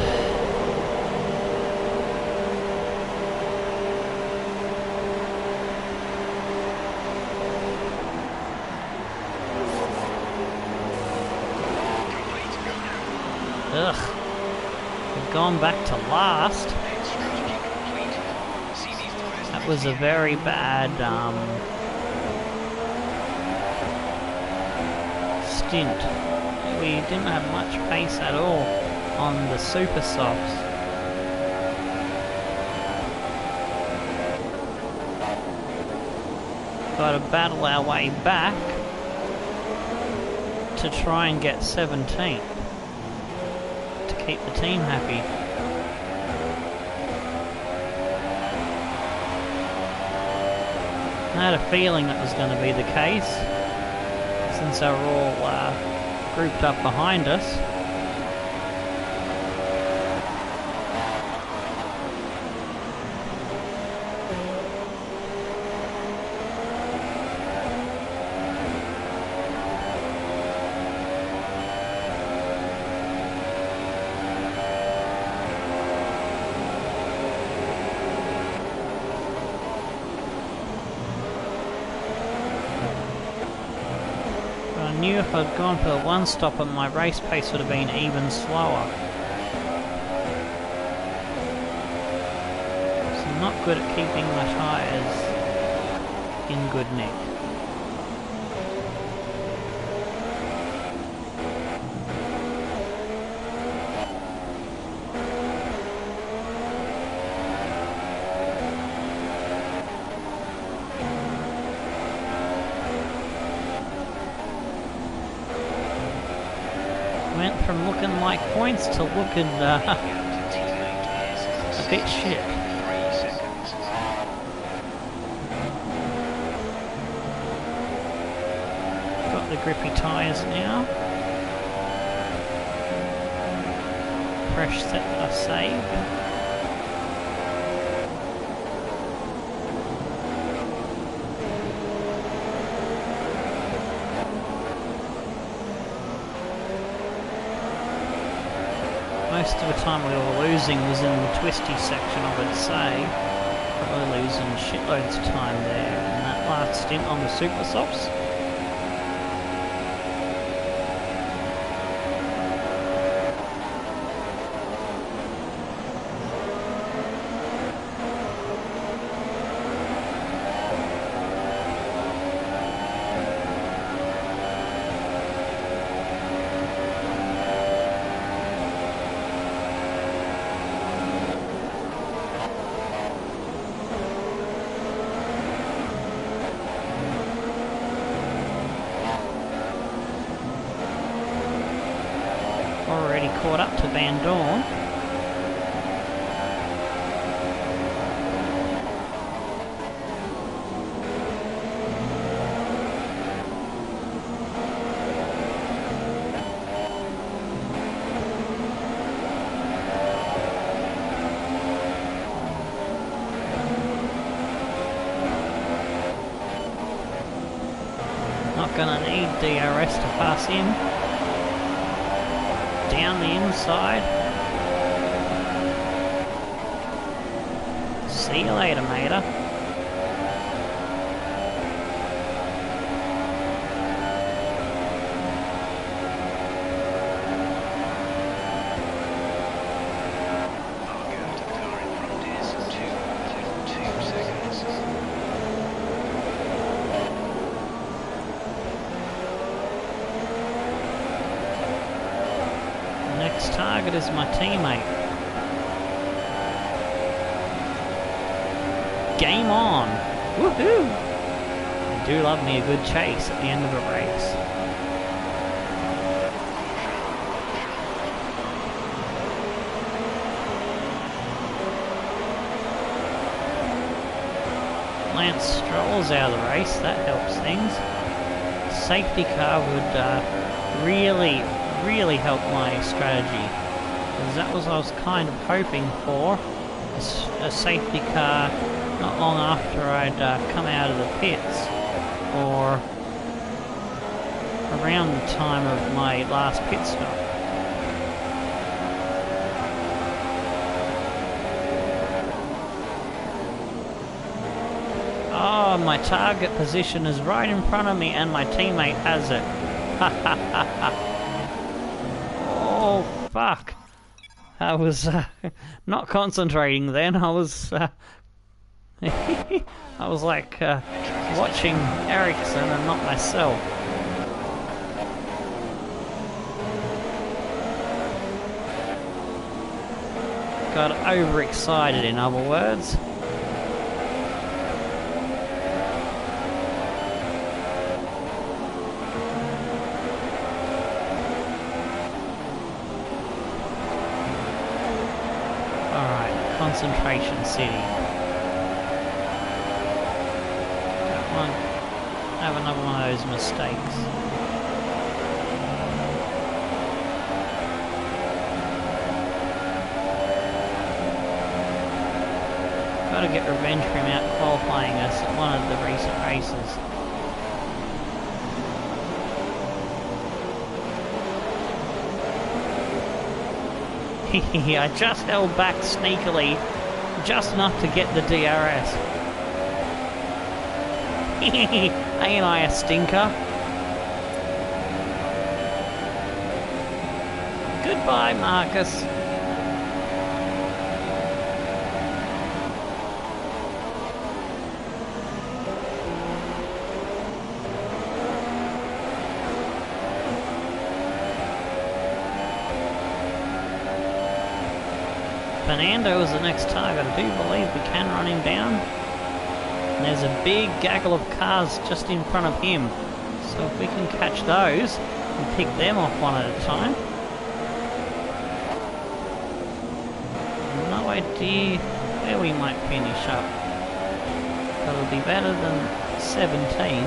Ugh. We've gone back to last. That was a very bad stint. We didn't have much pace at all on the super softs. Got to battle our way back to try and get 17th to keep the team happy. I had a feeling that was going to be the case, since they were all grouped up behind us. I knew if I'd gone for the one stopper, my race pace would have been even slower. So I'm not good at keeping my tyres in good nick. Went from looking like points to looking a bit shit. Got the grippy tyres now. Fresh set that I saved. Most of the time we were losing was in the twisty section, I would say. Probably losing shitloads of time there in that last stint on the super softs. Already caught up to Van Dorn. Not gonna need DRS to pass him. Down the inside. See you later, mater. Next target is my teammate. Game on! Woohoo! I do love me a good chase at the end of a race. Lance Stroll's out of the race, that helps things. Safety car would really help my strategy, because that was what I was kind of hoping for, a safety car not long after I'd come out of the pits, or around the time of my last pit stop. god, my target position is right in front of me and my teammate has it. Oh, fuck. I was not concentrating then. I was I was like watching Ericsson and not myself. Got overexcited, in other words. Alright, Concentration City. Don't want to have another one of those mistakes. Got to get revenge for him out qualifying us at one of the recent races. I just held back sneakily, just enough to get the DRS. Ain't I a stinker? Goodbye, Marcus. Fernando is the next target. I do believe we can run him down. And there's a big gaggle of cars just in front of him. So if we can catch those and pick them off one at a time. No idea where we might finish up. But it'll be better than 17.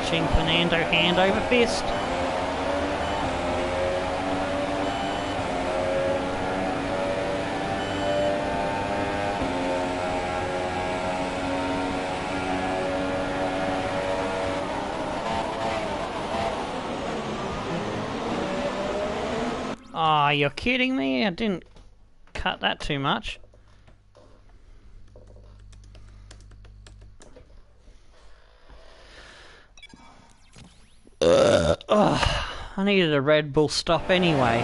Fernando hand over fist. Oh, you're kidding me? I didn't cut that too much. I needed a Red Bull stop anyway.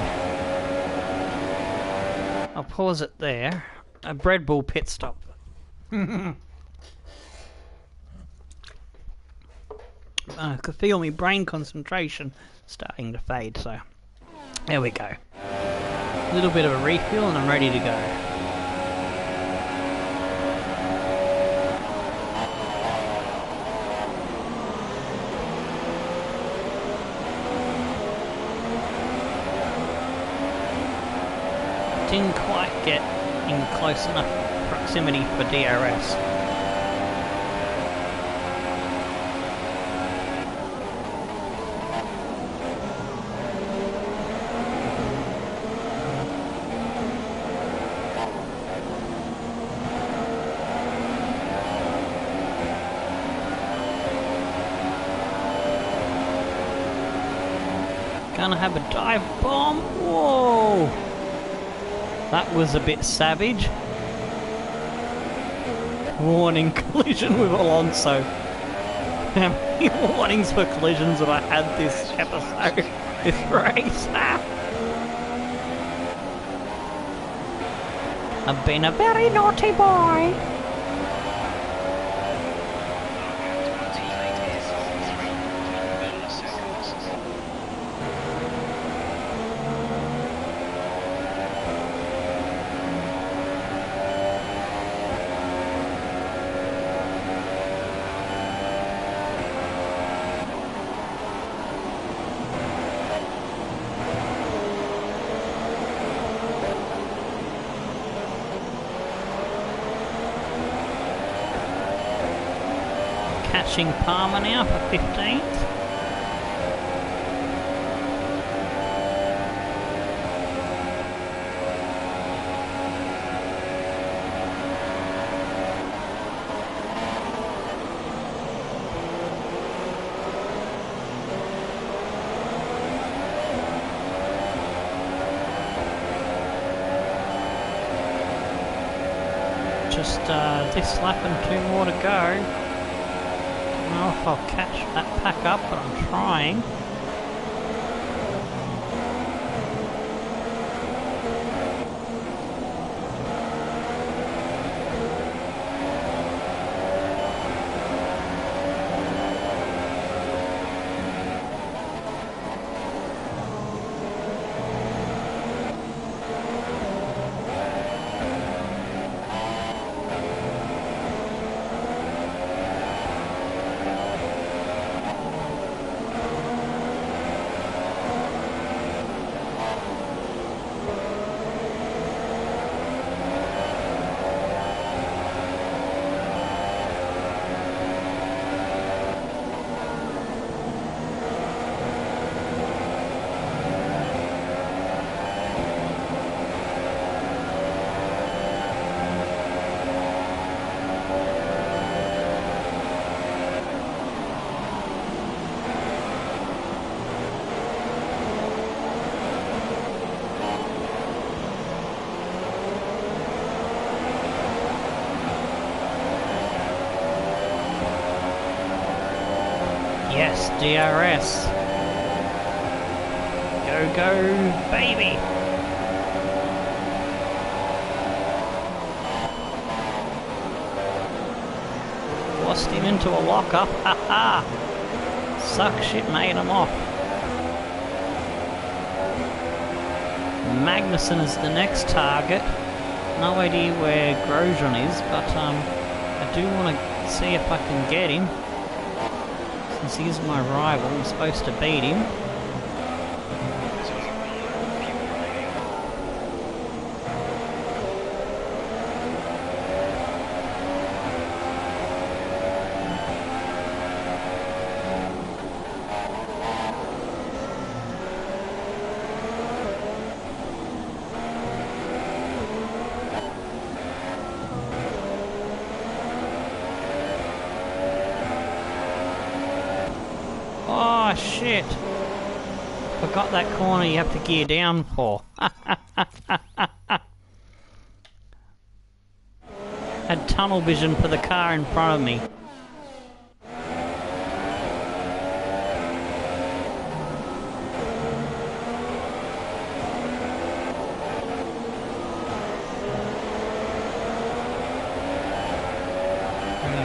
I'll pause it there. A Red Bull pit stop. I could feel my brain concentration starting to fade, so there we go. A little bit of a refuel and I'm ready to go. Didn't quite get in close enough proximity for DRS. Gonna have a dive bomb. Whoa! That was a bit savage. Warning, collision with Alonso. How many warnings for collisions have I had this episode? This race? I've been a very naughty boy. Catching Palmer now for 15th. Just this lap and 2 more to go. Don't know if I'll catch that pack up, but I'm trying. Yes, DRS. Go, go, baby! Lost him into a lockup, haha! Suck shit made him off. Magnussen is the next target. No idea where Grosjean is, but I do want to see if I can get him. Since he's my rival, I'm supposed to beat him. Oh shit! Forgot that corner you have to gear down for. Had tunnel vision for the car in front of me.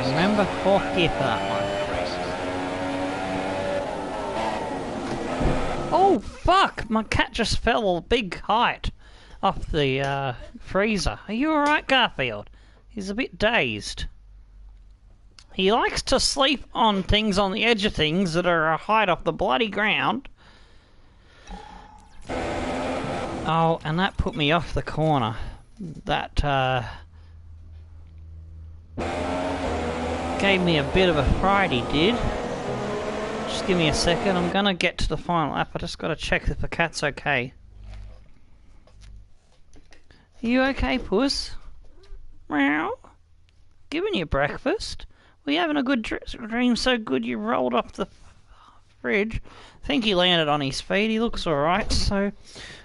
Remember, 4th gear for that one. Oh fuck! My cat just fell a big height off the freezer. Are you alright, Garfield? He's a bit dazed. He likes to sleep on things on the edge of things that are a height off the bloody ground. Oh, and that put me off the corner. That gave me a bit of a fright, he did. Just give me a second, I'm gonna get to the final lap. I just gotta check if the cat's okay. Are you okay, puss? Meow? Giving you breakfast? Were you having a good dream so good you rolled off the fridge? I think he landed on his feet, he looks alright, so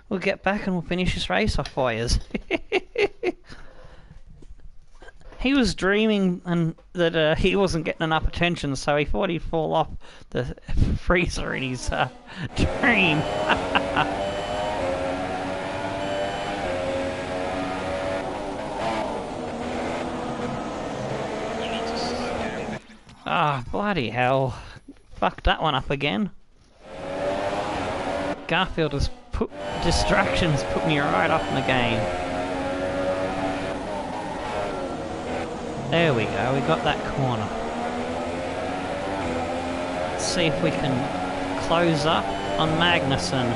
we'll get back and we'll finish this race off for yous. He was dreaming and that he wasn't getting enough attention, so he thought he'd fall off the freezer in his dream. Ah, bloody hell. Fucked that one up again. Garfield has put distractions, put me right off in the game. There we go, we got that corner. Let's see if we can close up on Magnussen.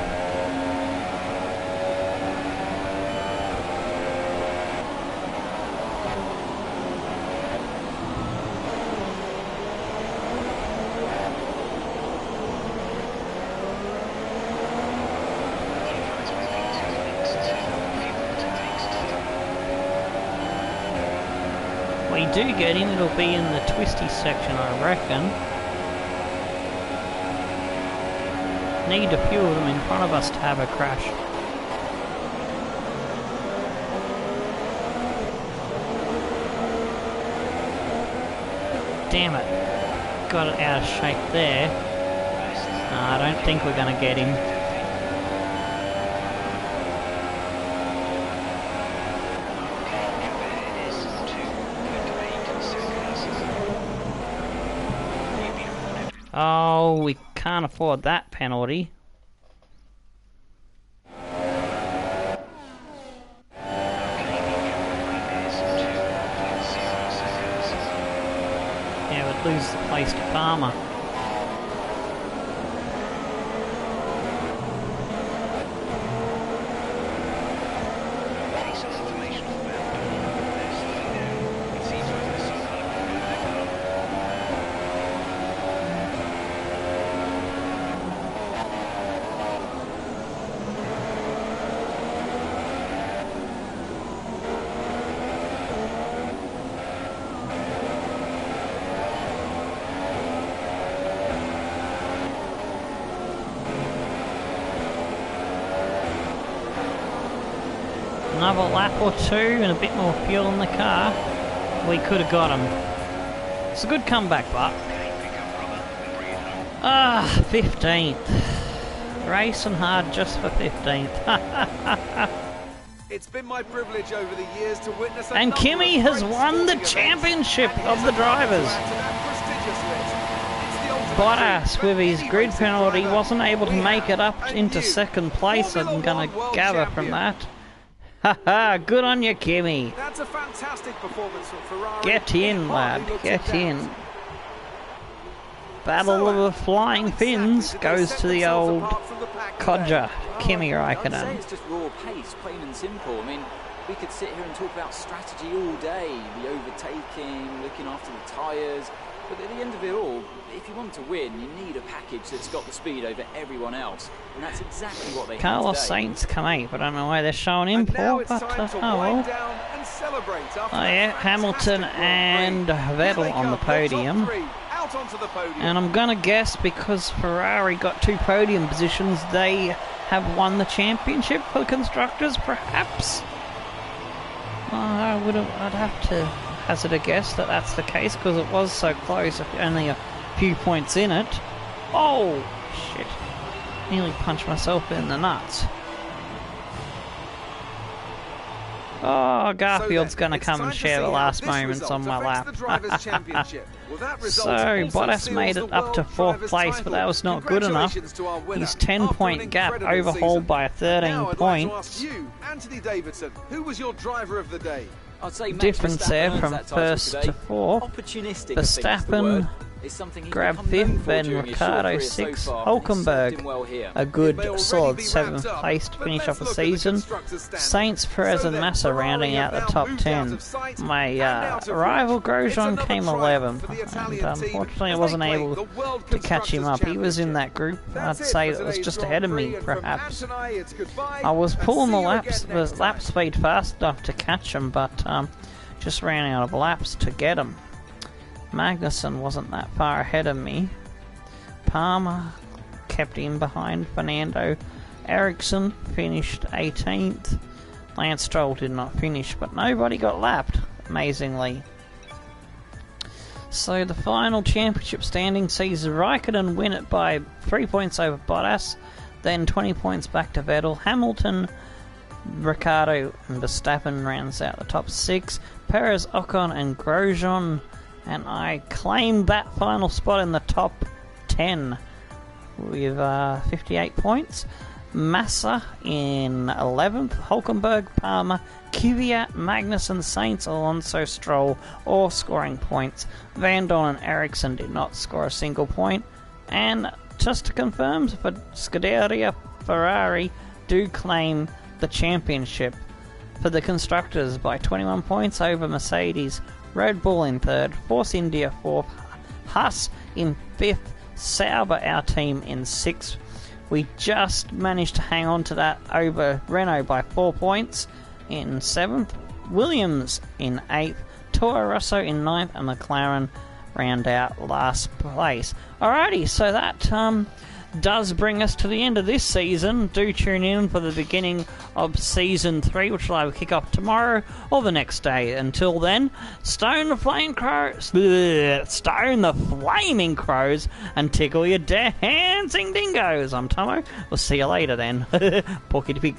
do get in, it'll be in the twisty section, I reckon. Need a few of them in front of us to have a crash. Damn it. Got it out of shape there. I don't think we're going to get him. Oh, we can't afford that penalty. Yeah, we'd lose the place to Palmer. Another lap or two and a bit more fuel in the car, we could have got him. It's a good comeback, but 15th. Racing hard just for 15th. It's been my privilege over the years to witness. And Kimi has won the championship of the drivers. Bottas, with his grid penalty, wasn't able to make it up into second place. I'm going to gather from that. Haha, good on you, Kimi. That's a fantastic performance from Ferrari. Get in, lad, get in. Battle of the Flying Fins goes to the old codger, Kimi Raikkonen. I'd say it's just raw pace, plain and simple. I mean, we could sit here and talk about strategy all day, the overtaking, looking after the tyres. But at the end of it all, if you want to win, you need a package that's got the speed over everyone else. And that's exactly what they have Carlos today. Sainz come 8th, but I don't know why they're showing him for, but oh well. Oh yeah, Hamilton and Vettel on the podium. And I'm going to guess because Ferrari got 2 podium positions, they have won the championship for the constructors, perhaps? I'd have to hazard a guess that that's the case because it was so close, only a few points in it. Oh, shit. Nearly punched myself in the nuts. Oh, Garfield's going to come and share the last moments on my lap. So, Bottas made it up to 4th place, but that was not good enough. His 10-point gap overhauled by 13 points. Who was your driver of the day? I'd say Difference there from 1st to 4th. Verstappen grabbed 5th and Ricciardo 6th. Hulkenberg a good solid 7th place to finish off the season. Sainz, Perez and Massa rounding out the top 10. My rival Grosjean came 11th, and unfortunately I wasn't able to catch him up. He was in that group. I'd say it was just ahead of me, perhaps. I was pulling the lap speed fast enough to catch him, but just ran out of laps to get him. Magnussen wasn't that far ahead of me. Palmer kept him behind. Fernando Ericsson finished 18th. Lance Stroll did not finish, but nobody got lapped, amazingly. So the final championship standing sees Raikkonen win it by 3 points over Bottas, then 20 points back to Vettel. Hamilton, Ricciardo and Verstappen rounds out the top 6. Perez, Ocon and Grosjean. And I claimed that final spot in the top 10 with 58 points. Massa in 11th. Hulkenberg, Palmer, Kvyat, Magnussen, Sainz, Alonso, Stroll all scoring points. Van Dorn and Ericsson did not score a single point. And just to confirm, for Scuderia Ferrari do claim the championship for the constructors by 21 points over Mercedes. Red Bull in 3rd, Force India 4th, Haas in 5th, Sauber, our team, in 6th. We just managed to hang on to that over Renault by 4 points in 7th, Williams in 8th, Toro Rosso in 9th, and McLaren round out last place. Alrighty, so that does bring us to the end of this season. Do tune in for the beginning of Season 3, which will either kick off tomorrow or the next day. Until then, stone the flaming crows, and tickle your dancing dingoes. I'm Tomo. We'll see you later then. Porky the Pig.